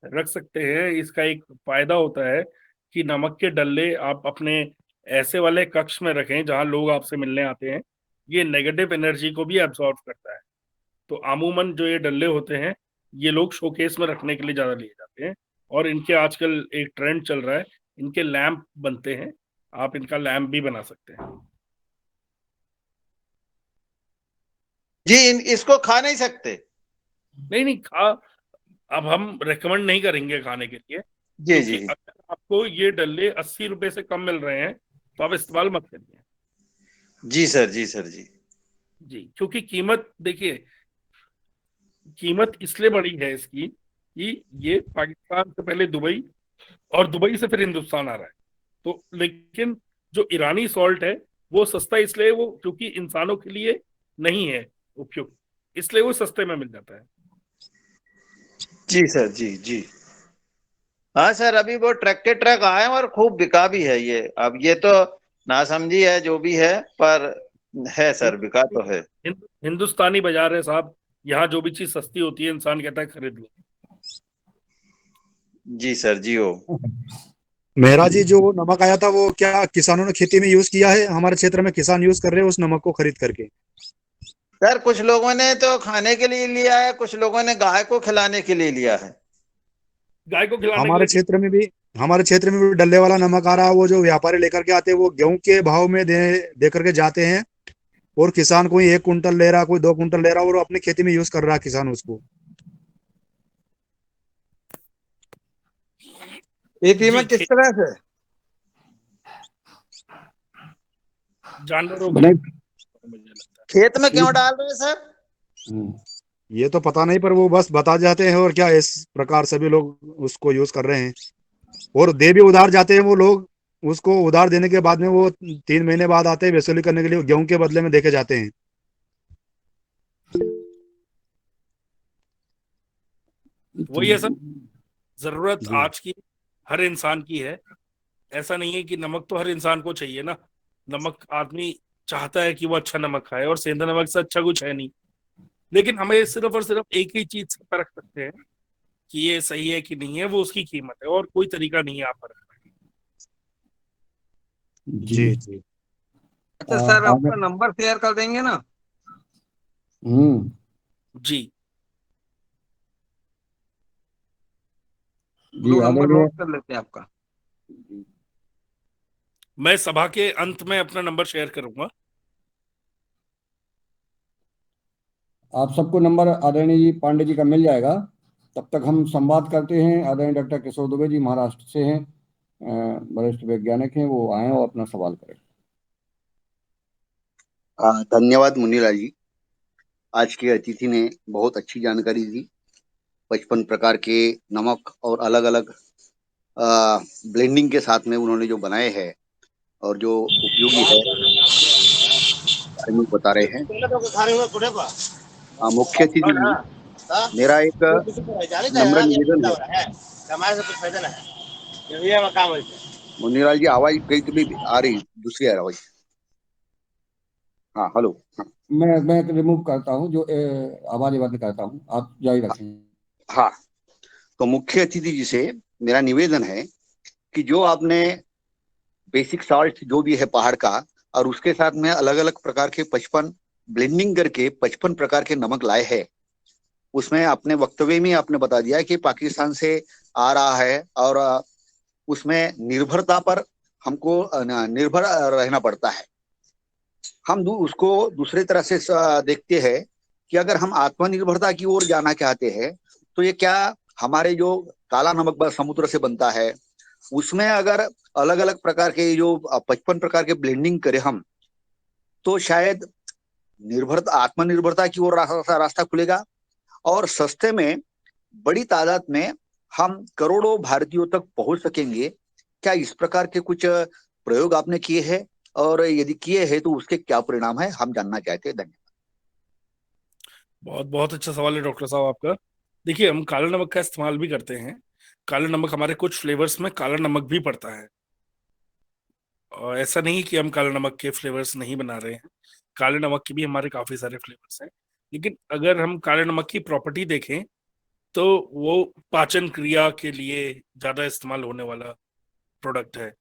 रख सकते हैं। इसका एक फायदा होता है कि नमक के डल्ले आप अपने ऐसे वाले कक्ष में रखें जहां लोग आपसे मिलने आते हैं। ये नेगेटिव एनर्जी को भी एब्जॉर्ब करता है। तो अमूमन जो ये डल्ले होते हैं, ये लोग शोकेस में रखने के लिए ज्यादा लिए जाते हैं, और इनके आजकल एक ट्रेंड चल रहा है, इनके लैंप बनते हैं। आप इनका लैंप भी बना सकते हैं। जी, इसको खा नहीं सकते? नहीं नहीं, खा अब हम रेकमेंड नहीं करेंगे खाने के लिए, जी जी क्योंकि अगर आपको ये डल्ले 80 रुपए से कम मिल रहे हैं तो आप इस्तेमाल मत करिए। जी सर, जी सर, जी जी, क्योंकि कीमत देखिए, कीमत इसलिए बढ़ी है इसकी कि ये पाकिस्तान से पहले दुबई, और दुबई से फिर हिंदुस्तान आ रहा है। तो लेकिन जो ईरानी सॉल्ट है वो सस्ता इसलिए, वो क्योंकि इंसानों के लिए नहीं है उपयुक्त, इसलिए वो सस्ते में मिल जाता है। जी सर, जी जी। हाँ सर, अभी वो ट्रक के ट्रक आए और खूब बिका भी है ये। अब ये तो नासमझी है जो भी है, पर है सर, बिका तो है। हिंदुस्तानी बाजार है साहब, यहाँ जो भी चीज सस्ती होती है इंसान कहता है खरीद लो। जी सर, जी हो। मेहरा जी, जो वो नमक आया था वो क्या किसानों ने खेती में यूज किया है? हमारे क्षेत्र में किसान यूज कर रहे हैं उस नमक को खरीद करके। सर कुछ लोगों ने तो खाने के लिए लिया है, कुछ लोगों ने गाय को खिलाने के लिए लिया है। गाय को खिलाने के हमारे लिए क्षेत्र में भी डल्ले वाला नमक आ रहा है। वो जो व्यापारी लेकर के आते हैं वो गेहूं के भाव में दे करके जाते हैं, और किसान कोई 1 कुंटल ले रहा, कोई 2 कुंटल ले रहा, और अपनी खेती में यूज कर रहा है किसान उसको। खेती जी में किस तरह से? जानवरों के बने मुझे लगता है। खेत में क्यों डाल रहे हैं सर? ये तो पता नहीं, पर वो बस बता जाते हैं, और क्या इस प्रकार सभी लोग उसको यूज कर रहे हैं, और दे भी उधार जाते हैं वो लोग। उसको उधार देने के बाद में वो 3 महीने बाद आते हैं वसूली करने के लिए, गेहूं के बदले में देके जाते हैं। वही है सर, जरूरत जी आज की हर इंसान की है। ऐसा नहीं है कि नमक तो हर इंसान को चाहिए ना, नमक आदमी चाहता है कि वो अच्छा नमक खाए, और सेंधा नमक से अच्छा कुछ है नहीं। लेकिन हमें सिर्फ और सिर्फ एक ही चीज से परख सकते हैं कि ये सही है कि नहीं है, वो उसकी कीमत है, और कोई तरीका नहीं है आप परख। जी। जी जी। अच्छा सर, आगे। आपका नंबर शेयर कर देंगे ना? हम्म। जी जी लो, नंबर आदरणीय। नोट कर लेते हैं आपका। मैं सभा के अंत में अपना नंबर शेयर करूंगा। आप सबको नंबर आदरणीय जी पांडे जी का मिल जाएगा। तब तक हम संवाद करते हैं। आदरणीय डॉक्टर किशोर दुबे जी महाराष्ट्र से हैं, वरिष्ठ वैज्ञानिक हैं, वो आए और अपना सवाल करें। धन्यवाद मुनीलाल जी। आज के अतिथि ने बहुत अच्छी जानकारी दी। 55 प्रकार के नमक और अलग अलग ब्लेंडिंग के साथ में उन्होंने जो बनाए हैं और जो उपयोगी है बारे में बता रहे हैं। मुख्य अतिथि जी, मेरा एक नम्र निवेदन है। मुनीलाल जी, आवाज कहीं तुम्हें आ रही, दूसरी आवाज। हाँ, हेलो। हाँ, मैं रिमूव करता हूँ, जो आवाज बंद करता हूँ, आप जारी रखें। हाँ, तो मुख्य अतिथि जी से मेरा निवेदन है कि जो आपने बेसिक सॉल्ट जो भी है पहाड़ का, और उसके साथ में अलग अलग प्रकार के 55 ब्लेंडिंग करके 55 प्रकार के नमक लाए हैं, उसमें अपने वक्तव्य में आपने बता दिया कि पाकिस्तान से आ रहा है, और उसमें निर्भरता पर हमको निर्भर रहना पड़ता है। हम उसको दूसरे तरह से देखते हैं कि अगर हम आत्मनिर्भरता की ओर जाना चाहते हैं, तो ये क्या हमारे जो काला नमक समुद्र से बनता है, उसमें अगर अलग अलग प्रकार के जो 55 प्रकार के ब्लेंडिंग करें हम, तो शायद निर्भरता आत्मनिर्भरता की ओर रास्ता खुलेगा, और सस्ते में बड़ी तादाद में हम करोड़ों भारतीयों तक पहुंच सकेंगे। क्या इस प्रकार के कुछ प्रयोग आपने किए हैं, और यदि किए हैं तो उसके क्या परिणाम है, हम जानना चाहते हैं। धन्यवाद। बहुत बहुत अच्छा सवाल है डॉक्टर साहब आपका। देखिए, हम काला नमक का इस्तेमाल भी करते हैं। काला नमक हमारे कुछ फ्लेवर्स में काला नमक भी पड़ता है, और ऐसा नहीं कि हम काले नमक के फ्लेवर्स नहीं बना रहे हैं। काले नमक के भी हमारे काफी सारे फ्लेवर्स हैं। लेकिन अगर हम काले नमक की प्रॉपर्टी देखें, तो वो पाचन क्रिया के लिए ज्यादा इस्तेमाल होने वाला प्रोडक्ट है।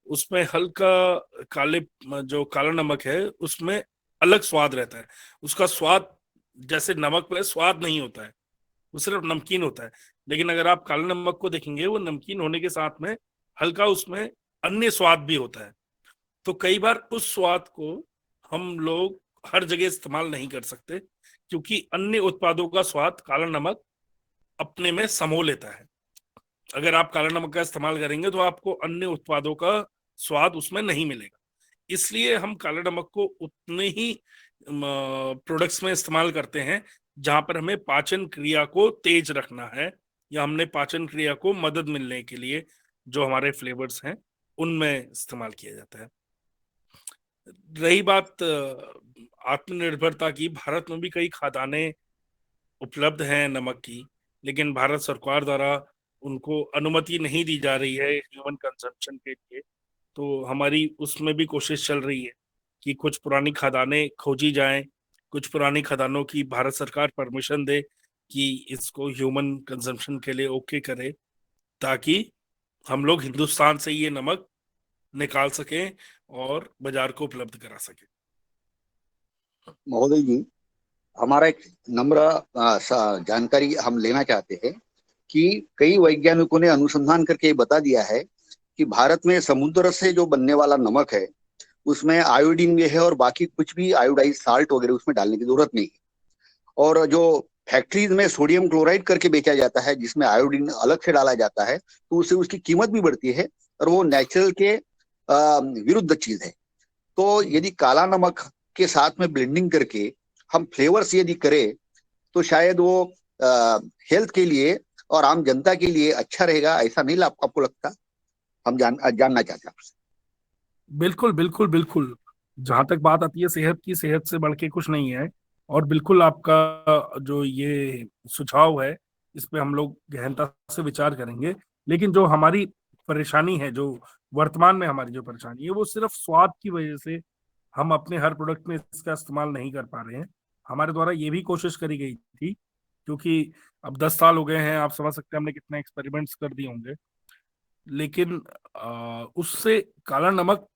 उसमें हल्का काले जो काला नमक है उसमें अलग स्वाद रहता है। उसका स्वाद जैसे नमक में स्वाद नहीं होता है, वो सिर्फ नमकीन होता है। लेकिन अगर आप काले नमक को देखेंगे, वो नमकीन होने के साथ में हल्का उसमें अन्य स्वाद भी होता है। तो कई बार उस स्वाद को हम लोग हर जगह इस्तेमाल नहीं कर सकते, क्योंकि अन्य उत्पादों का स्वाद काला नमक अपने में समो लेता है। अगर आप काला नमक का इस्तेमाल करेंगे तो आपको अन्य उत्पादों का स्वाद उसमें नहीं मिलेगा। इसलिए हम काला नमक को उतने ही प्रोडक्ट्स में इस्तेमाल करते हैं जहां पर हमें पाचन क्रिया को तेज रखना है, या हमने पाचन क्रिया को मदद मिलने के लिए जो हमारे फ्लेवर्स हैं उनमें इस्तेमाल किया जाता है। रही बात आत्मनिर्भरता की, भारत में भी कई खदानें उपलब्ध हैं नमक की, लेकिन भारत सरकार द्वारा उनको अनुमति नहीं दी जा रही है ह्यूमन कंजम्पशन के लिए। तो हमारी उसमें भी कोशिश चल रही है कि कुछ पुरानी खदानें खोजी जाएं, कुछ पुरानी खदानों की भारत सरकार परमिशन दे कि इसको ह्यूमन कंजम्पशन के लिए ओके करे, ताकि हम लोग हिंदुस्तान से ये नमक निकाल सकें और बाजार को उपलब्ध करा सकें। महोदय जी, हमारा एक नम्र जानकारी हम लेना चाहते हैं कि कई वैज्ञानिकों ने अनुसंधान करके ये बता दिया है कि भारत में समुद्र से जो बनने वाला नमक है उसमें आयोडीन भी है और बाकी कुछ भी आयोडाइज साल्ट वगैरह उसमें डालने की जरूरत नहीं है। और जो फैक्ट्रीज में सोडियम क्लोराइड करके बेचा जाता है जिसमें आयोडीन अलग से डाला जाता है तो उससे उसकी कीमत भी बढ़ती है और वो नेचुरल के विरुद्ध चीज है। तो यदि काला नमक के साथ में ब्लेंडिंग करके हम फ्लेवर्स यदि करें तो शायद वो हेल्थ के लिए और आम जनता के लिए अच्छा रहेगा, ऐसा नहीं आपको लगता? हम जानना चाहते हैं आपसे। बिल्कुल बिल्कुल बिल्कुल, जहां तक बात आती है सेहत की, सेहत से बढ़ के कुछ नहीं है। और बिल्कुल आपका जो ये सुझाव है इस पे हम लोग गहनता से विचार करेंगे। लेकिन जो हमारी परेशानी है, जो वर्तमान में हमारी जो परेशानी है, वो सिर्फ स्वाद की वजह से हम अपने हर प्रोडक्ट में इसका इस्तेमाल नहीं कर पा रहे हैं। हमारे द्वारा ये भी कोशिश करी गई थी, क्योंकि अब 10 साल हो गए हैं, आप समझ सकते हैं हमने कितने एक्सपेरिमेंट्स कर दिए होंगे, लेकिन उससे काला नमक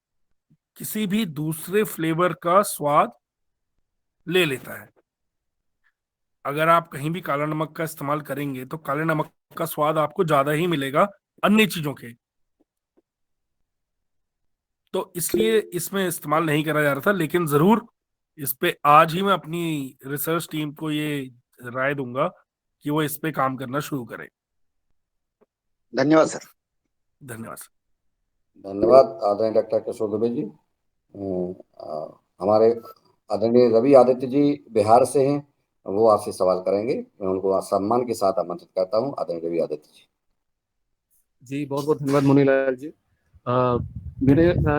किसी भी दूसरे फ्लेवर का स्वाद ले लेता है। अगर आप कहीं भी काला नमक का इस्तेमाल करेंगे तो काले नमक का स्वाद आपको ज्यादा ही मिलेगा अन्य चीजों के, तो इसलिए इसमें इस्तेमाल नहीं करा जा रहा था। लेकिन जरूर इस पे आज ही मैं अपनी रिसर्च टीम को ये राय दूंगा कि वो इस पे काम करना शुरू करे। धन्यवाद सर। धन्यवाद सर। धन्यवाद आदरणीय डॉक्टर किशोर दुबे जी। हमारे आदरणीय रवि आदित्य जी बिहार से हैं, वो आपसे सवाल करेंगे। मैं उनको सम्मान के साथ आमंत्रित करता हूँ। आदरणीय रवि आदित्य जी। जी बहुत बहुत धन्यवाद मुनीलाल जी।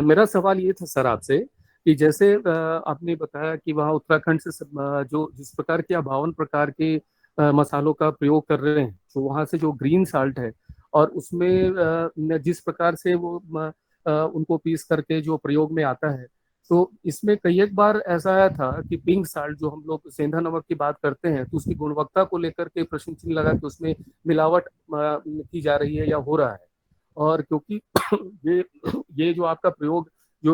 मेरा सवाल ये था सर आपसे कि जैसे आपने बताया कि वहाँ उत्तराखंड से जो जिस प्रकार के आप 52 प्रकार के मसालों का प्रयोग कर रहे हैं, तो वहाँ से जो ग्रीन साल्ट है और उसमें जिस प्रकार से वो उनको पीस करके जो प्रयोग में आता है, तो इसमें कई एक बार ऐसा आया था कि पिंक साल्ट जो हम लोग सेंधा नमक की बात करते हैं, तो उसकी गुणवत्ता को लेकर के प्रश्न चिन्ह लगा कि उसमें मिलावट की जा रही है या हो रहा है। और क्योंकि ये जो आपका प्रयोग जो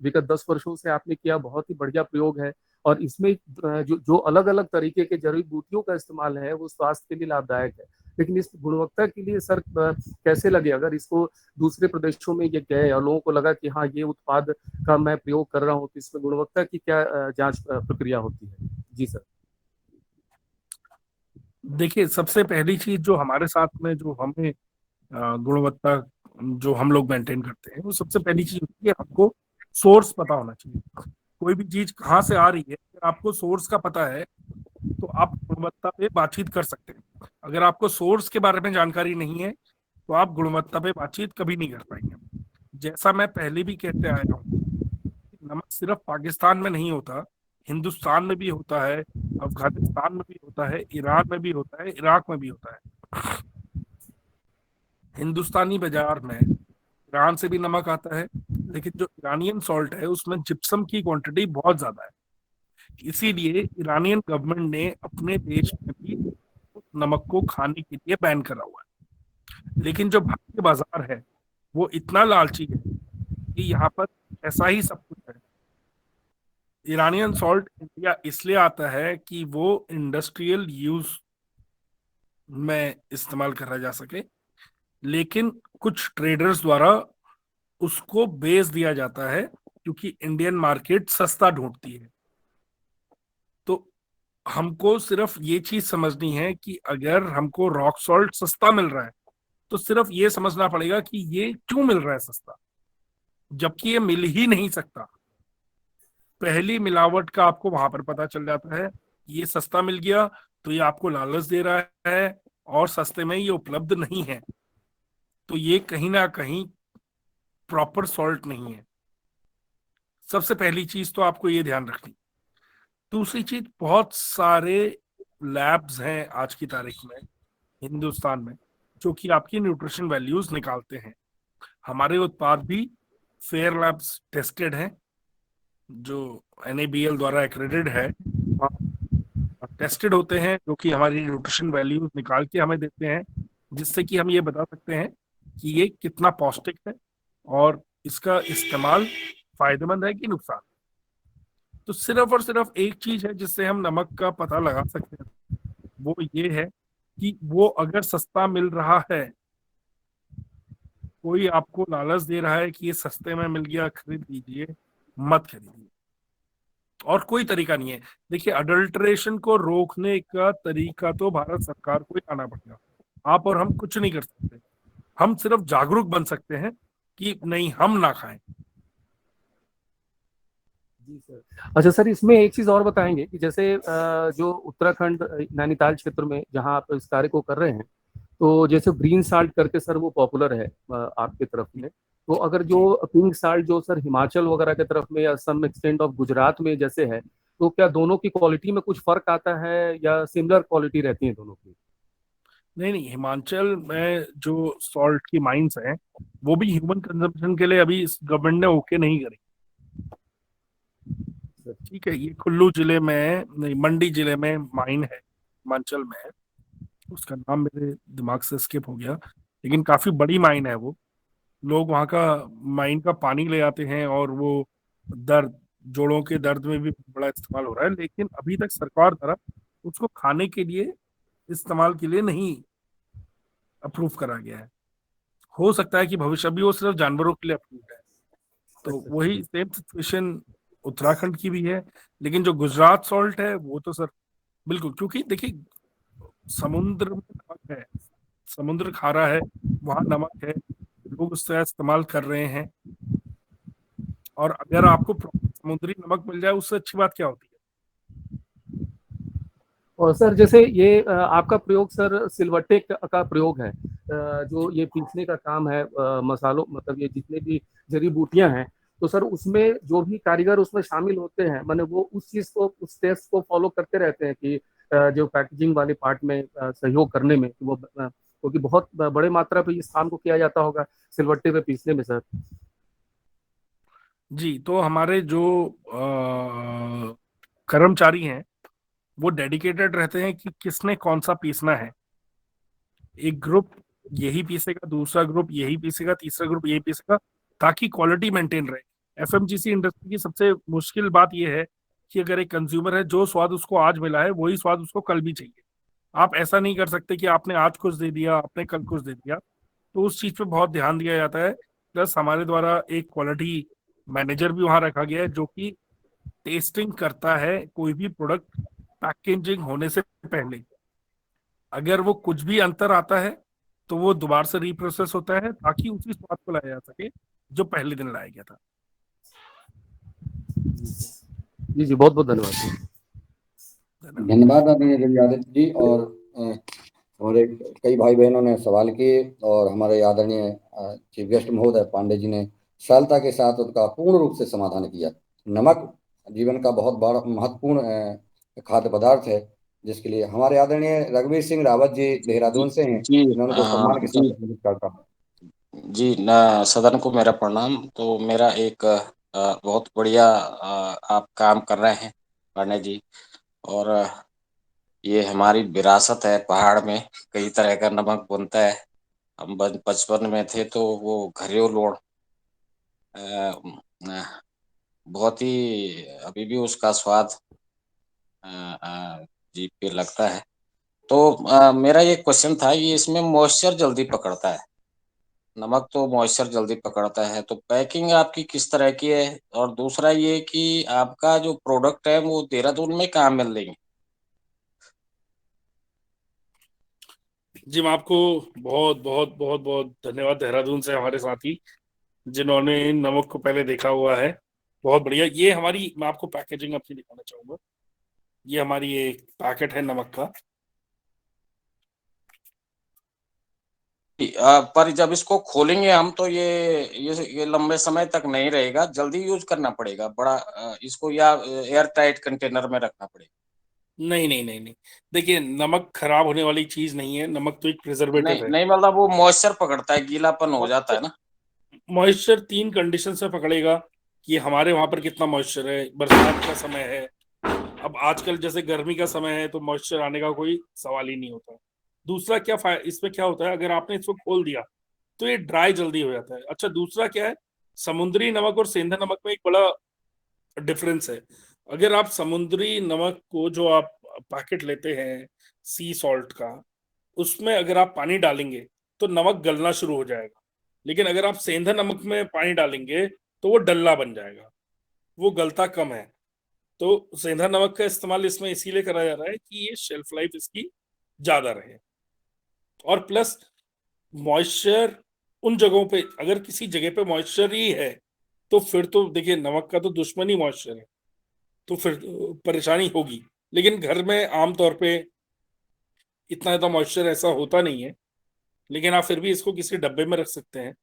विगत 10 वर्षों से आपने किया, बहुत ही बढ़िया प्रयोग है और इसमें जो अलग अलग तरीके के जड़ी बूटियों का इस्तेमाल है वो स्वास्थ्य के लिए लाभदायक है। लेकिन इस गुणवत्ता के लिए सर कैसे लगे, अगर इसको दूसरे प्रदेशों में ये गए और लोगों को लगा कि हाँ ये उत्पाद का मैं प्रयोग कर रहा हूँ, तो इसमें गुणवत्ता की क्या जांच प्रक्रिया होती है? जी सर। देखिए, सबसे पहली चीज जो हमारे साथ में जो हमें गुणवत्ता जो हम लोग मेंटेन करते हैं, वो सबसे पहली चीज होती है हमको सोर्स पता होना चाहिए। कोई भी चीज कहाँ से आ रही है, अगर आपको सोर्स का पता है तो आप गुणवत्ता पे बातचीत कर सकते हैं। अगर आपको सोर्स के बारे में जानकारी नहीं है तो आप गुणवत्ता पे बातचीत कभी नहीं कर पाएंगे। जैसा मैं पहले भी कहते आया हूँ, नमक सिर्फ पाकिस्तान में नहीं होता, हिंदुस्तान में भी होता है, अफगानिस्तान में भी होता है, ईरान में भी होता है, इराक में भी होता है। हिंदुस्तानी बाजार में ईरान से भी नमक आता है, लेकिन जो ईरानियन सॉल्ट है उसमें जिप्सम की क्वांटिटी बहुत ज्यादा है, इसीलिए ईरानियन गवर्नमेंट ने अपने देश में भी नमक को खाने के लिए बैन करा हुआ है। लेकिन जो भारतीय बाजार है वो इतना लालची है कि यहाँ पर ऐसा ही सब कुछ है। ईरानियन सॉल्ट इंडिया इसलिए आता है कि वो इंडस्ट्रियल यूज में इस्तेमाल करा जा सके, लेकिन कुछ ट्रेडर्स द्वारा उसको बेच दिया जाता है क्योंकि इंडियन मार्केट सस्ता ढूंढती है। तो हमको सिर्फ ये चीज समझनी है कि अगर हमको रॉक सॉल्ट सस्ता मिल रहा है तो सिर्फ ये समझना पड़ेगा कि ये क्यों मिल रहा है सस्ता, जबकि ये मिल ही नहीं सकता। पहली मिलावट का आपको वहां पर पता चल जाता है। ये सस्ता मिल गया तो ये आपको लालच दे रहा है और सस्ते में ये उपलब्ध नहीं है, तो ये कहीं ना कहीं प्रॉपर सॉल्ट नहीं है। सबसे पहली चीज तो आपको ये ध्यान रखनी। दूसरी चीज, बहुत सारे लैब्स हैं आज की तारीख में हिंदुस्तान में जो कि आपकी न्यूट्रिशन वैल्यूज निकालते हैं। हमारे उत्पाद भी फेयर लैब्स टेस्टेड हैं, जो NABL द्वारा एक्रेडिटेड है, टेस्टेड होते हैं, जो कि हमारी न्यूट्रिशन वैल्यूज निकाल के हमें देते हैं, जिससे कि हम ये बता सकते हैं कि ये कितना पौष्टिक है और इसका इस्तेमाल फायदेमंद है कि नुकसान। तो सिर्फ और सिर्फ एक चीज है जिससे हम नमक का पता लगा सकते हैं, वो ये है कि वो अगर सस्ता मिल रहा है, कोई आपको लालच दे रहा है कि ये सस्ते में मिल गया, खरीद लीजिए, मत खरीदिए। और कोई तरीका नहीं है। देखिए, अडल्ट्रेशन को रोकने का तरीका तो भारत सरकार को ही आना पड़ेगा। आप और हम कुछ नहीं कर सकते, हम सिर्फ जागरूक बन सकते हैं कि नहीं, हम ना खाएं। जी सर। अच्छा सर, इसमें एक चीज और बताएंगे कि जैसे जो उत्तराखंड नैनीताल क्षेत्र में जहां आप इस कार्य को कर रहे हैं, तो जैसे ग्रीन साल्ट करके सर वो पॉपुलर है आपकी तरफ में, तो अगर जो पिंक साल्ट जो सर हिमाचल वगैरह की तरफ में या सम एक्सटेंट ऑफ गुजरात में जैसे है, तो क्या दोनों की क्वालिटी में कुछ फर्क आता है या सिमिलर क्वालिटी रहती है दोनों की? नहीं नहीं, हिमाचल में जो सॉल्ट की माइंस हैं वो भी ह्यूमन कंजम्पशन के लिए अभी इस गवर्नमेंट ने ओके नहीं करी। ठीक है, ये कुल्लू जिले में नहीं, मंडी जिले में माइन है, हिमाचल में है, उसका नाम मेरे दिमाग से स्किप हो गया, लेकिन काफी बड़ी माइन है वो। लोग वहाँ का माइन का पानी ले आते हैं और वो दर्द, जोड़ों के दर्द में भी बड़ा इस्तेमाल हो रहा है, लेकिन अभी तक सरकार द्वारा उसको खाने के लिए इस्तेमाल के लिए नहीं अप्रूव करा गया है। हो सकता है कि भविष्य भी वो सिर्फ जानवरों के लिए अप्रूव है। तो वही सेम सिचुएशन उत्तराखंड की भी है। लेकिन जो गुजरात सॉल्ट है वो तो सर बिल्कुल, क्योंकि देखिए समुद्र में नमक है, समुद्र खारा है, वहां नमक है, लोग उसका इस्तेमाल कर रहे हैं, और अगर आपको समुद्री नमक मिल जाए उससे अच्छी बात क्या होती है। और सर जैसे ये आपका प्रयोग सर सिलवट्टे का प्रयोग है, जो ये पीसने का काम है मसालों, मतलब ये जितने भी जड़ी बूटियां हैं, तो सर उसमें जो भी कारीगर उसमें शामिल होते हैं, माने वो उस चीज को, उस टेस्ट को फॉलो करते रहते हैं कि जो पैकेजिंग वाले पार्ट में सहयोग करने में, वो क्योंकि बहुत बड़े मात्रा पे इस काम को किया जाता होगा सिलवट्टे पे पीसने में सर। जी, तो हमारे जो कर्मचारी हैं वो डेडिकेटेड रहते हैं कि किसने कौन सा पीसना है। एक ग्रुप यही पीसेगा, दूसरा ग्रुप यही पीसेगा, तीसरा ग्रुप यही पीसेगा, ताकि क्वालिटी मेंटेन रहे। एफएमजीसी इंडस्ट्री की सबसे मुश्किल बात यह है कि अगर एक कंज्यूमर है, जो स्वाद उसको आज मिला है वही स्वाद उसको कल भी चाहिए। आप ऐसा नहीं कर सकते कि आपने आज कुछ दे दिया, आपने कल कुछ दे दिया। तो उस चीज पे बहुत ध्यान दिया जाता है। प्लस हमारे द्वारा एक क्वालिटी मैनेजर भी वहां रखा गया है जो कि टेस्टिंग करता है कोई भी प्रोडक्ट पैकेजिंग होने से पहले। अगर वो कुछ भी अंतर आता है तो वो दोबारा से रीप्रोसेस होता है ताकि उसी स्वाद को लाया जा सके जो पहले दिन लाया गया था। जी जी, बहुत बहुत धन्यवाद। धन्यवाद आदरणीय रवि आदित्य जी। और कई भाई बहनों ने सवाल किए और हमारे आदरणीय चीफ गेस्ट महोदय पांडे जी ने सरलता के साथ उसका पूर्ण रूप से समाधान किया। नमक जीवन का बहुत बड़ा महत्वपूर्ण खाद्य पदार्थ है, जिसके लिए हमारे आदरणीय रघुवीर सिंह रावत जी देहरादून से हैं, जी मैं उनको सम्मान के साथ संबोधित करता हूँ। जी न सदन को मेरा प्रणाम। तो मेरा एक बहुत बढ़िया आप काम कर रहे हैं पांडे जी, और ये हमारी विरासत है। पहाड़ में कई तरह का नमक बनता है। हम बचपन में थे तो वो घरेलू बहुत ही अभी भी उसका स्वाद जीभ पे लगता है। तो मेरा ये क्वेश्चन था, ये इसमें मॉइस्चर जल्दी पकड़ता है, नमक तो मॉइस्चर जल्दी पकड़ता है, तो पैकिंग आपकी किस तरह की है? और दूसरा ये कि आपका जो प्रोडक्ट है वो देहरादून में कहाँ मिल लेंगे? जी, मैं आपको बहुत बहुत बहुत बहुत धन्यवाद देहरादून से हमारे साथी जिन्होंने नमक को पहले देखा हुआ है। बहुत बढ़िया। ये हमारी, मैं आपको पैकेजिंग अपनी दिखाना चाहूंगा। ये हमारी एक पैकेट है नमक का। पर जब इसको खोलेंगे हम तो ये लंबे समय तक नहीं रहेगा, जल्दी यूज करना पड़ेगा बड़ा इसको, या एयर टाइट कंटेनर में रखना पड़ेगा? नहीं नहीं नहीं नहीं, देखिए नमक खराब होने वाली चीज नहीं है, नमक तो एक प्रिजर्वेटिव नहीं है। नहीं, मतलब वो मॉइस्चर पकड़ता है, गीलापन हो जाता है ना। मॉइस्चर 3 कंडीशन से पकड़ेगा कि हमारे वहां पर कितना मॉइस्चर है, बरसात का समय है, अब आजकल जैसे गर्मी का समय है तो मॉइस्चर आने का कोई सवाल ही नहीं होता। दूसरा क्या इसमें क्या होता है, अगर आपने इसको खोल दिया तो ये ड्राई जल्दी हो जाता है। अच्छा, दूसरा क्या है, समुद्री नमक और सेंधा नमक में एक बड़ा डिफरेंस है। अगर आप समुद्री नमक को जो आप पैकेट लेते हैं सी सॉल्ट का, उसमें अगर आप पानी डालेंगे तो नमक गलना शुरू हो जाएगा, लेकिन अगर आप सेंधा नमक में पानी डालेंगे तो वो डल्ला बन जाएगा, वो गलता कम है। तो सेंधा नमक का इस्तेमाल इसमें इसीलिए करा जा रहा है कि ये शेल्फ लाइफ इसकी ज्यादा रहे, और प्लस मॉइस्चर उन जगहों पे, अगर किसी जगह पे मॉइस्चर ही है तो फिर तो देखिए नमक का तो दुश्मन ही मॉइस्चर है, तो फिर परेशानी होगी। लेकिन घर में आमतौर पे इतना ज्यादा मॉइस्चर ऐसा होता नहीं है, लेकिन आप फिर भी इसको किसी डब्बे में रख सकते हैं।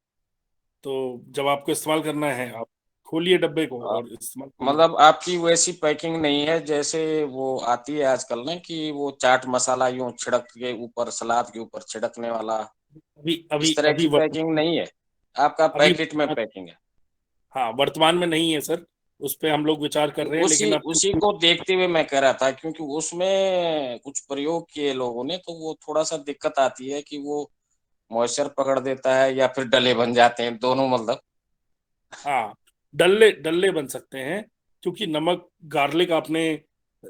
तो जब आपको इस्तेमाल करना है आप खोलिए डब्बे को और इस्तेमाल करिए। मतलब आपकी वैसी पैकिंग नहीं है जैसे वो आती है आजकल ना, कि वो चाट मसाला यूं छिड़क के ऊपर, सलाद के ऊपर छिड़कने वाला, इस तरह की पैकिंग नहीं है आपका, पैकेट में पैकिंग है? हाँ, वर्तमान में नहीं है सर, उस पे हम लोग विचार कर रहे हैं, लेकिन उसी को देखते हुए मैं कह रहा था, क्योंकि उसमें कुछ प्रयोग किए लोगों ने, तो वो थोड़ा सा दिक्कत आती है कि वो मॉइस्चर पकड़ देता है या फिर डले बन जाते हैं, दोनों मतलब। हाँ, डल्ले बन सकते हैं, क्योंकि नमक, गार्लिक आपने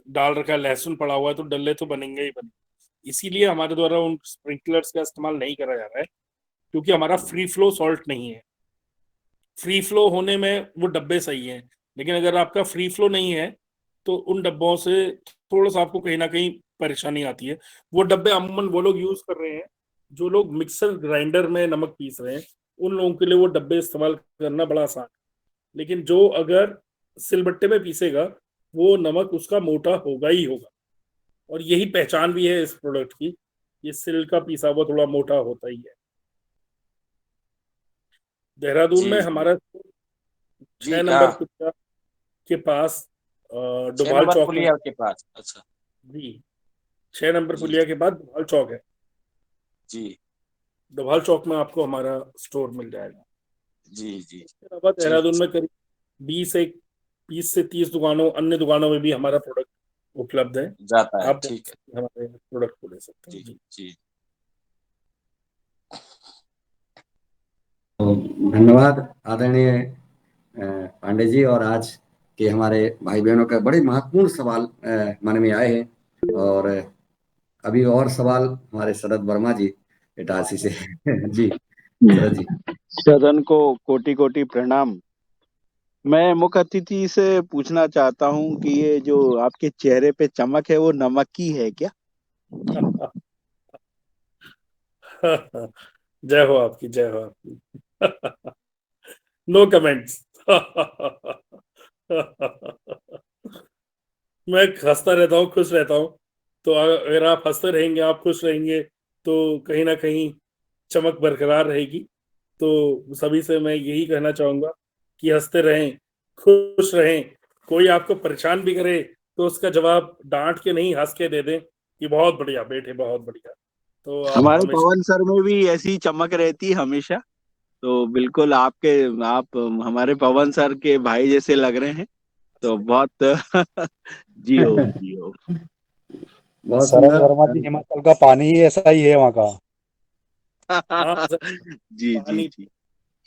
डाल रखा है, लहसुन पड़ा हुआ है, तो डल्ले तो बनेंगे ही बनेंगे। इसीलिए हमारे द्वारा उन स्प्रिंकलर्स का इस्तेमाल नहीं करा जा रहा है, क्योंकि हमारा फ्री फ्लो सॉल्ट नहीं है। फ्री फ्लो होने में वो डब्बे सही हैं, लेकिन अगर आपका फ्री फ्लो नहीं है तो उन डब्बों से थोड़ा सा आपको कहीं ना कहीं परेशानी आती है। वो डब्बे अमूमन वो लोग यूज कर रहे हैं जो लोग मिक्सर ग्राइंडर में नमक पीस रहे हैं, उन लोगों के लिए वो डब्बे इस्तेमाल करना बड़ा आसान है। लेकिन जो अगर सिलबट्टे में पीसेगा वो नमक उसका मोटा होगा ही होगा, और यही पहचान भी है इस प्रोडक्ट की, ये सिल का पीसा हुआ थोड़ा मोटा होता ही है। देहरादून में हमारा 6 नंबर पुलिया के पास, डोभाल चौक पुलिया के पास। अच्छा जी, 6 नंबर पुलिया के बाद डोभाल चौक है जी, डोभाल चौक में आपको हमारा स्टोर मिल जाएगा जी जी। देहरादून में करीब 20 से 30 दुकानों, अन्य दुकानों में भी हमारा प्रोडक्ट उपलब्ध है, जाता है। आप ठीक है, हमारे प्रोडक्ट को ले सकते हैं। जी जी। तो धन्यवाद आदरणीय पांडे जी। और आज के हमारे भाई बहनों का बड़े महत्वपूर्ण सवाल मन में आए हैं, और अभी और सवाल हमारे शरद वर्मा जी इटारसी से जी शरद जी। सदन को कोटि कोटि प्रणाम। मैं मुख्य अतिथि से पूछना चाहता हूं कि ये जो आपके चेहरे पे चमक है वो नमक की है क्या? जय हो आपकी, जय हो आपकी। No comments. मैं हंसता रहता हूँ, खुश रहता हूँ, तो अगर आप हंसते रहेंगे, आप खुश रहेंगे, तो कहीं ना कहीं चमक बरकरार रहेगी। तो सभी से मैं यही कहना चाहूंगा कि हंसते रहें, खुश रहें। कोई आपको परेशान भी करे तो उसका जवाब डांट के नहीं, हंस के दे दें कि बहुत बढ़िया बेटे, बहुत बढ़िया। तो हमारे पवन सर में भी ऐसी चमक रहती है हमेशा, तो बिल्कुल आप हमारे पवन सर के भाई जैसे लग रहे हैं, तो बहुत जियो जियो। बहुत शरद वर्मा जी, हिमाचल का पानी ही ऐसा ही है वहाँ का। जी जी जी,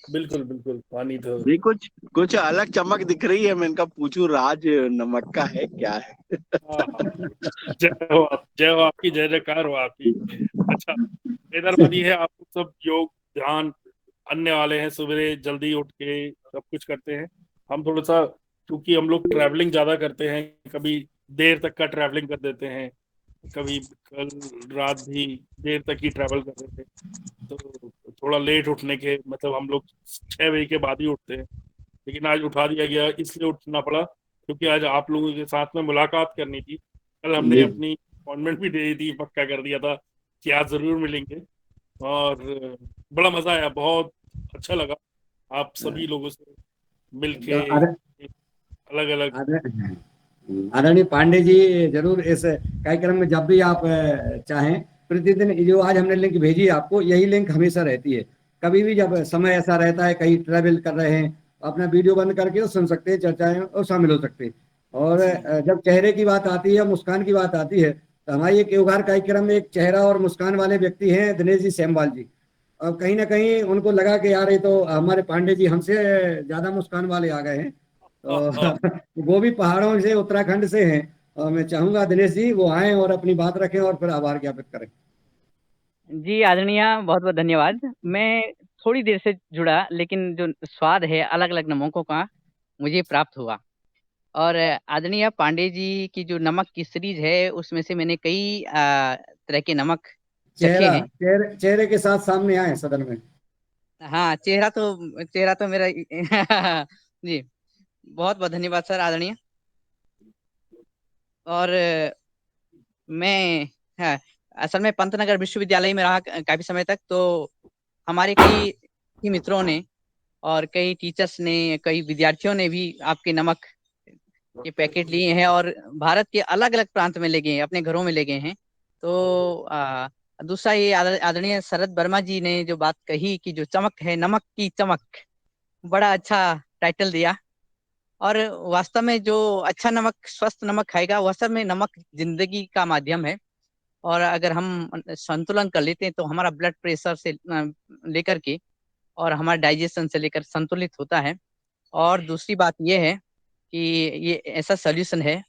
बिल्कुल बिल्कुल, पानी तो नहीं, कुछ अलग चमक दिख रही है। मैं इनका पूछूं, राज नमक का है क्या है? जय हो आपकी, जय जयकार हो आपकी। अच्छा, इधर बनी है, आप सब योग ध्यान अन्य वाले हैं, सवेरे जल्दी उठ के सब कुछ करते हैं। हम थोड़ा सा, क्योंकि हम लोग ट्रैवलिंग ज्यादा करते हैं, कभी देर तक का ट्रैवलिंग कर देते हैं, कभी कल रात भी देर तक ही ट्रैवल कर रहे थे, तो थोड़ा लेट उठने के मतलब हम लोग 6 बजे के बाद ही उठते हैं। लेकिन आज उठा दिया गया, इसलिए उठना पड़ा क्योंकि आज आप लोगों के साथ में मुलाकात करनी थी। कल हमने अपनी अपॉइंटमेंट भी दे दी थी, पक्का कर दिया था कि आज जरूर मिलेंगे, और बड़ा मजा आया, बहुत अच्छा लगा आप सभी लोगों से मिलके अलग अलग। आदरणीय पांडे जी, जरूर इस कार्यक्रम में जब भी आप चाहें, प्रतिदिन जो आज हमने लिंक भेजी है आपको, यही लिंक हमेशा रहती है। कभी भी जब समय ऐसा रहता है, कहीं ट्रैवल कर रहे हैं, अपना वीडियो बंद करके तो सुन सकते हैं, चर्चाएं और शामिल हो सकते हैं। और जब चेहरे की बात आती है, मुस्कान की बात आती है, तो हमारे ये त्योहार कार्यक्रम में एक चेहरा और मुस्कान वाले व्यक्ति हैं, दिनेश जी सेमवाल जी। अब कहीं ना कहीं उनको लगा कि यार ये तो हमारे पांडे जी हमसे ज्यादा मुस्कान वाले आ गए हैं, तो वो भी पहाड़ों से, उत्तराखंड से हैं। और मैं चाहूंगा दिनेश जी वो आए और अपनी बात रखें और फिर आभार ज्ञापित करें। जी आदरणीय, बहुत बहुत धन्यवाद। मैं थोड़ी देर से जुड़ा, लेकिन जो स्वाद है अलग अलग नमकों का मुझे प्राप्त हुआ। और आदरणीय पांडे जी की जो नमक की सीरीज है उसमें से मैंने कई तरह के नमक चखे हैं। चेहरे के साथ सामने आए सदन में। हाँ, चेहरा तो मेरा जी, बहुत बहुत धन्यवाद सर आदरणीय। और मैं, हाँ, असल में पंतनगर विश्वविद्यालय में रहा काफी समय तक, तो हमारे कई ही मित्रों ने और कई टीचर्स ने, कई विद्यार्थियों ने भी आपके नमक के पैकेट लिए हैं और भारत के अलग अलग प्रांत में ले गए हैं, अपने घरों में ले गए हैं। तो दूसरा, ये आदरणीय शरद वर्मा जी ने जो बात कही कि जो चमक है, नमक की चमक, बड़ा अच्छा टाइटल दिया। और वास्तव में जो अच्छा नमक, स्वस्थ नमक खाएगा, वास्तव में नमक जिंदगी का माध्यम है। और अगर हम संतुलन कर लेते हैं तो हमारा ब्लड प्रेशर से लेकर के और हमारा डाइजेशन से लेकर संतुलित होता है। और दूसरी बात यह है कि ये ऐसा सोल्यूशन है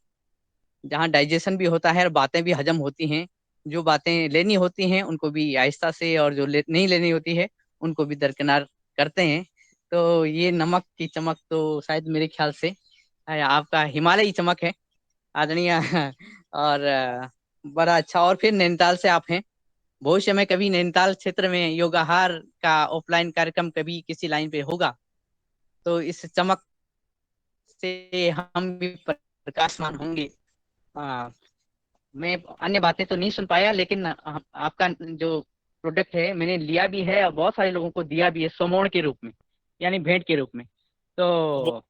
जहाँ डाइजेशन भी होता है और बातें भी हजम होती हैं। जो बातें लेनी होती हैं उनको भी आहिस्ता से, और जो नहीं लेनी होती है उनको भी दरकिनार करते हैं। तो ये नमक की चमक तो शायद मेरे ख्याल से आपका हिमालयी चमक है आदरणीय। और बड़ा अच्छा। और फिर नैनीताल से आप हैं, भविष्य में कभी नैनीताल क्षेत्र में योगाहार का ऑफलाइन कार्यक्रम कभी किसी लाइन पे होगा तो इस चमक से हम भी प्रकाशमान होंगे। मैं अन्य बातें तो नहीं सुन पाया, लेकिन आपका जो प्रोडक्ट है मैंने लिया भी है और बहुत सारे लोगों को दिया भी है, सोमोण के रूप में, यानी भेंट के रूप में। तो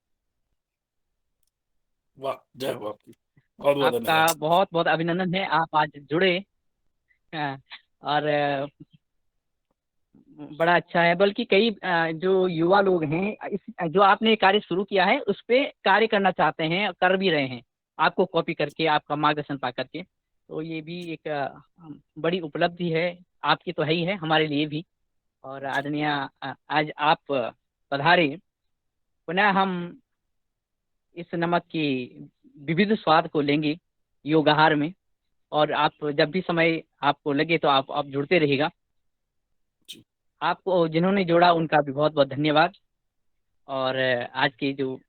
वाह, जय हो आपकी, बहुत बहुत आपका धन्यवाद। बहुत बहुत अभिनंदन है, आप आज जुड़े। और बड़ा अच्छा है। बल्कि कई जो युवा लोग हैं, इस जो आपने कार्य शुरू किया है उस पे कार्य करना चाहते हैं और कर भी रहे हैं, आपको कॉपी करके, आपका मार्गदर्शन पा करके। तो ये भी एक बड़ी उपलब्धि है, आपकी तो है ही है, हमारे लिए भी। और आदरणीय, आज आप पधारे, पुनः हम इस नमक की विविध स्वाद को लेंगे योगाहार में। और आप जब भी समय आपको लगे तो आप जुड़ते रहिएगा। आपको जिन्होंने जोड़ा उनका भी बहुत बहुत धन्यवाद। और आज की जो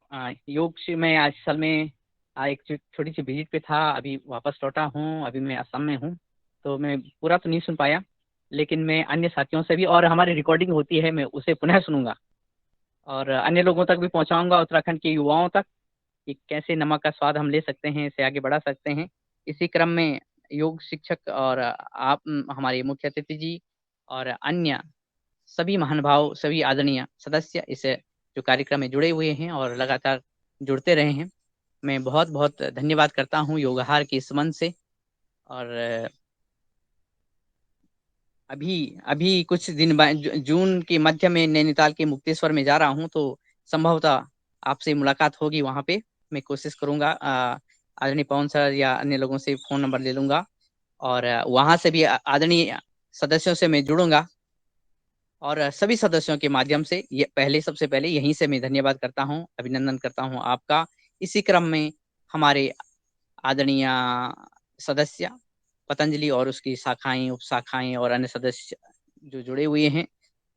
योग से मैं आज असल में एक छोटी सी विजिट पे था, अभी वापस लौटा हूँ, अभी मैं असम में हूँ, तो मैं पूरा तो नहीं सुन पाया, लेकिन मैं अन्य साथियों से भी, और हमारी रिकॉर्डिंग होती है, मैं उसे पुनः सुनूंगा और अन्य लोगों तक भी पहुंचाऊंगा, उत्तराखंड के युवाओं तक, कि कैसे नमक का स्वाद हम ले सकते हैं, इसे आगे बढ़ा सकते हैं। इसी क्रम में योग शिक्षक और आप, हमारे मुख्य अतिथि जी और अन्य सभी महानुभाव, सभी आदरणीय सदस्य इस जो कार्यक्रम में जुड़े हुए हैं और लगातार जुड़ते रहे हैं, मैं बहुत बहुत धन्यवाद करता हूँ योगाहार के इस मन से। और अभी कुछ दिन बाद जून के मध्य में नैनीताल के मुक्तेश्वर में जा रहा हूँ, तो संभवतः आपसे मुलाकात होगी वहाँ पे। मैं कोशिश करूंगा, आदरणीय पवन सर या अन्य लोगों से फोन नंबर ले लूंगा और वहाँ से भी आदरणीय सदस्यों से मैं जुड़ूंगा। और सभी सदस्यों के माध्यम से ये सबसे पहले यहीं से मैं धन्यवाद करता हूँ, अभिनंदन करता हूँ आपका। इसी क्रम में हमारे आदरणीय सदस्य पतंजलि और उसकी शाखाएं, उपशाखाएं और अन्य सदस्य जो जुड़े हुए हैं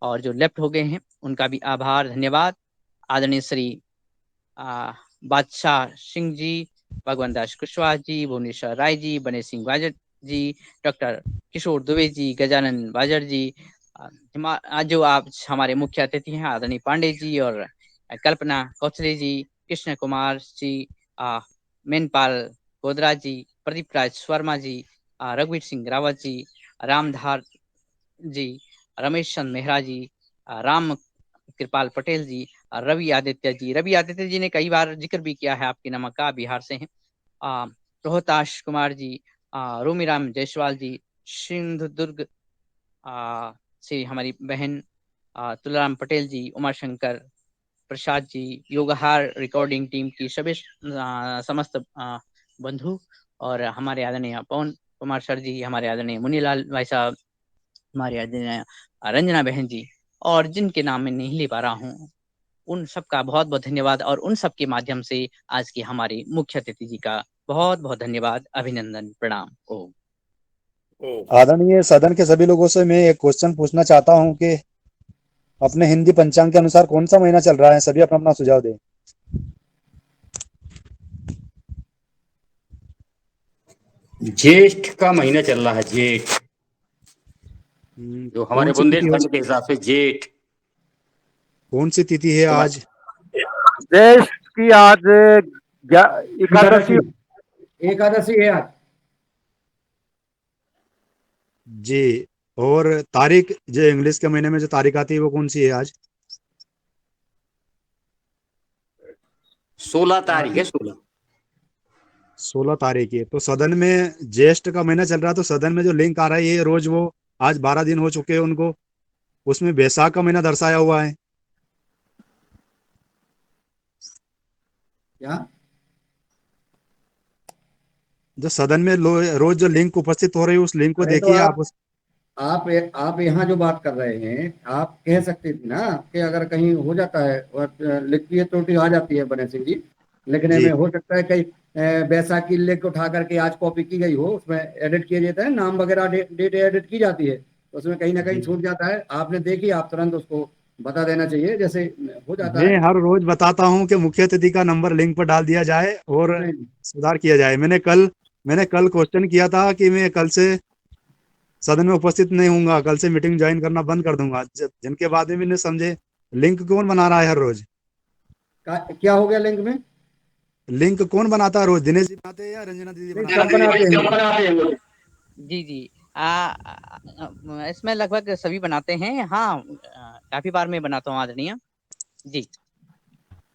और जो लेफ्ट हो गए हैं, उनका भी आभार, धन्यवाद। आदरणीय श्री बादशाह सिंह जी, भगवान दास कुशवाहा जी, भुवनेश्वर राय जी, बने सिंह बाजर जी, डॉक्टर किशोर दुबे जी, गजानन बाजर जी, जो आप हमारे मुख्य अतिथि हैं आदरणीय पांडे जी, और कल्पना कौशले जी, कृष्ण कुमार जी, मेनपाल गोदरा जी, प्रदीप राज शर्मा जी, रघुवीर सिंह रावत जी, रामधार जी, रमेश चंद मेहरा जी, राम कृपाल पटेल जी, रवि आदित्य जी। रवि आदित्य जी ने कई बार जिक्र भी किया है आपके नमक का, बिहार से हैं। रोहताश कुमार जी, रोमीराम जायसवाल जी, सिंधु दुर्ग से हमारी बहन तुलाराम पटेल जी, उमाशंकर प्रसाद जी, योगाहार रिकॉर्डिंग टीम की सभी समस्त बंधु, और हमारे आदरणीय पवन कुमार सर जी, हमारे आदरणीय मुनीलाल भाई साहब, हमारी रंजना बहन जी, और जिनके नाम मैं नहीं ले पा रहा हूँ, उन सबका बहुत बहुत धन्यवाद। और उन सब के माध्यम से आज की हमारे मुख्य अतिथि जी का बहुत बहुत धन्यवाद, अभिनंदन, प्रणाम। ओम। आदरणीय सदन के सभी लोगों से मैं एक क्वेश्चन पूछना चाहता हूं कि अपने हिंदी पंचांग के अनुसार कौन सा महीना चल रहा है? सभी अपना अपना सुझाव दें। ज्येष्ठ का महीना चल रहा है, जेठ, जो हमारे कौन सी तिथि बुंदेलखंड के हिसाब से जेठ। कौन सी तिथि है आज? ज्येष्ठ की आज एकादशी एकादशी है आज जी। और तारीख जो इंग्लिश के महीने में जो तारीख आती है वो कौन सी है आज? 16 तारीख है, 16 तारीख है। तो सदन में ज्येष्ठ का महीना चल रहा है, तो सदन में जो लिंक आ रहा है ये रोज वो आज 12 दिन हो चुके हैं उनको, उसमें बैसाख का महीना दर्शाया हुआ है। क्या? जो सदन में रोज जो लिंक उपस्थित हो रही है उस लिंक को अरे तो देखिए आप आप यहाँ जो बात कर रहे हैं, आप कह सकते थे ना कि अगर कहीं हो जाता है और लिखिए त्रुटि आ जाती है बने सिंह जी, लिखने जी में हो सकता है कहीं बैसाखी लिख उठा करके आज कॉपी की गई हो, उसमें एडिट किया जाता है, नाम वगैरह डेट एडिट की जाती है, तो उसमें कहीं ना कहीं जी। छूट जाता है। आपने देखी, आप तुरंत उसको बता देना चाहिए, जैसे हो जाता मैं है। हर रोज बताता हूँ कि मुख्य अतिथि का नंबर लिंक पर डाल दिया जाए और नहीं, सुधार किया जाए। मैंने कल क्वेश्चन किया था कि मैं कल से सदन में उपस्थित नहीं हूंगा, कल से मीटिंग ज्वाइन करना बंद कर दूंगा, जिनके बाद में मैंने समझे लिंक कौन बना रहा है हर रोज? क्या हो गया लिंक में? लिंक कौन बनाता है रोज? दिनेश जी बनाते हैं या रंजना दीदी नहीं, बनाते सब बनाते हैं। जी जी। इसमें लगभग सभी बनाते हैं। हाँ, काफी बार मैं बनाता हूँ आदरणीय जी।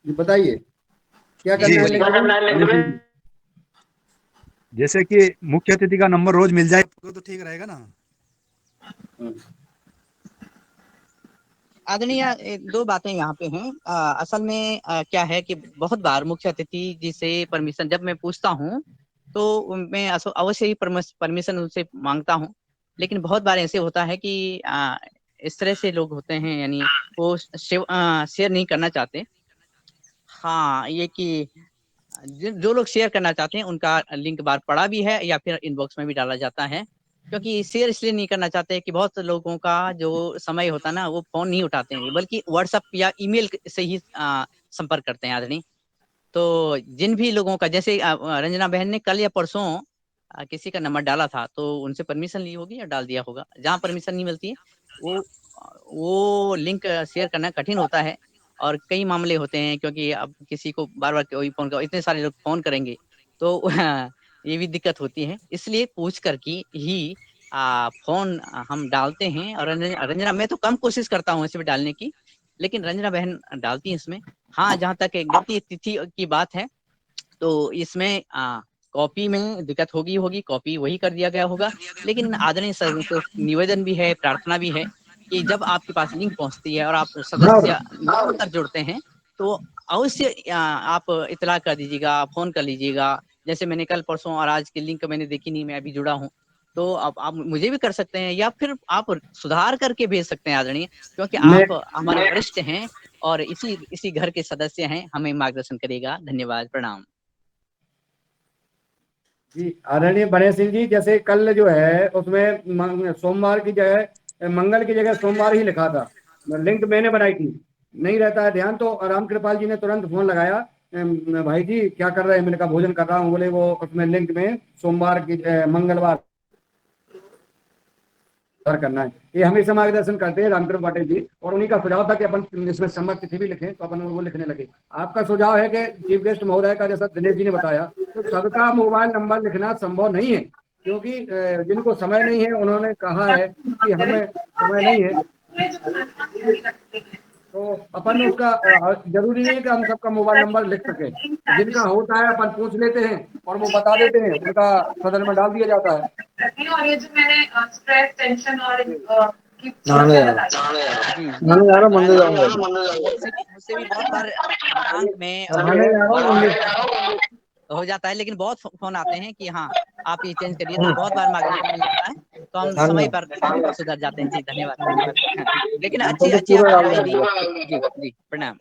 बताइए क्या जी करना है लिंक में? जैसे कि मुख्य अतिथि का नंबर रोज मिल जाए तो ठीक रहेगा ना? आदरणीय, दो बातें यहाँ पे हैं। असल में क्या है कि बहुत बार मुख्य अतिथि जी से परमिशन जब मैं पूछता हूँ तो मैं अवश्य ही परमिशन उनसे मांगता हूँ, लेकिन बहुत बार ऐसे होता है कि इस तरह से लोग होते हैं, यानी वो शेयर नहीं करना चाहते। हाँ, ये कि जो लोग शेयर करना चाहते हैं उनका लिंक बार पड़ा भी है या फिर इनबॉक्स में भी डाला जाता है, क्योंकि शेयर इसलिए नहीं करना चाहते कि बहुत लोगों का जो समय होता है ना, वो फोन नहीं उठाते हैं, बल्कि व्हाट्सएप या ईमेल से ही संपर्क करते हैं आदरणीय। तो जिन भी लोगों का, जैसे रंजना बहन ने कल या परसों किसी का नंबर डाला था, तो उनसे परमिशन ली होगी या डाल दिया होगा। जहाँ परमिशन नहीं मिलती है वो लिंक शेयर करना कठिन होता है। और कई मामले होते हैं, क्योंकि अब किसी को बार बार कोई फोन कर, इतने सारे लोग फोन करेंगे तो ये भी दिक्कत होती है। इसलिए पूछ कर की ही फोन हम डालते हैं। और रंजना, मैं तो कम कोशिश करता हूँ इसे भी डालने की, लेकिन रंजना बहन डालती है इसमें। हाँ, जहाँ तक गलती तिथि की बात है, तो इसमें कॉपी में दिक्कत होगी, कॉपी वही कर दिया गया होगा। लेकिन आदरणीय सर को निवेदन भी है, प्रार्थना भी है कि जब आपके पास लिंक पहुंचती है और आप सदस्य निरंतर जुड़ते हैं, तो अवश्य आप इतला कर दीजिएगा, फोन कर लीजिएगा। जैसे मैंने कल परसों और आज की लिंक मैंने देखी नहीं, मैं अभी जुड़ा हूँ, तो आप मुझे भी कर सकते हैं, या फिर आप सुधार करके भेज सकते हैं आदरणीय, क्योंकि आप हमारे वरिष्ठ हैं और इसी घर के सदस्य हैं, हमें मार्गदर्शन करेगा। धन्यवाद, प्रणाम जी। आदरणीय बड़े सिंह जी, जैसे कल जो है उसमें सोमवार की जगह, मंगल की जगह सोमवार ही लिखा था, लिंक मैंने बनाई थी, नहीं रहता है ध्यान, तो राम कृपाल जी ने तुरंत फोन लगाया, भाई जी क्या कर रहे हैं? मैंने कहा भोजन कर रहा हूँ। बोले वो उसमें लिंक में सोमवार की मंगलवार करना है। ये हमेशा मार्गदर्शन करते हैं रामकृपाल पाटिल जी, और उन्हीं का सुझाव था कि अपन इसमें सम्मत तिथि भी लिखें, तो अपन वो लिखने लगे। आपका सुझाव है कि चीफ गेस्ट महोदय का, जैसा दिनेश जी ने बताया, तो सबका मोबाइल नंबर लिखना संभव नहीं है, क्योंकि जिनको समय नहीं है उन्होंने कहा है कि हमें समय नहीं है, तो अपन उसका जरूरी नहीं है कि हम सबका मोबाइल नंबर लिख सके। जिनका होता है अपन पूछ लेते हैं और वो बता देते हैं, उनका सदन में डाल दिया जाता है। और ये जो मैंने स्ट्रेस, टेंशन और मुझसे भी बहुत बार दिनांक में हो जाता है, लेकिन बहुत फोन आते हैं कि हाँ आप ये चेंज करिए, तो बहुत बार मार्गदर्शन मिल जाता है। तो हम हाँ समय ना। पर सुधर जाते हैं। जी धन्यवाद धन्यवाद। लेकिन अच्छी तो अच्छी पूरा आप डाल बताइए। देंगे। जी जी प्रणाम।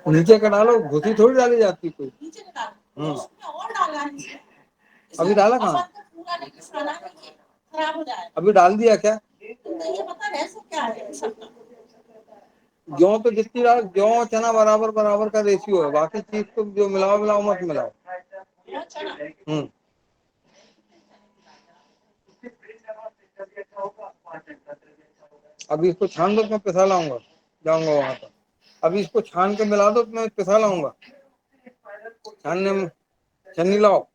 नीचे का डालो, घुसी थोड़ी डाली जाती कोई। अभी डाला कहाँ? अभी डाल दिया क्या? गेहूं तो जितनी डाल, गेहूं चना बराबर बराबर का रेशियो है, बाकी चीज तो जो मिलाओ मिलाओ मत मिलाओ। अभी इसको छान दो, मैं पिसा लाऊंगा, जाऊंगा वहां पर। अभी इसको छान के मिला दो, मैं पिसा लाऊंगा। छानने में छन्नी लाओ।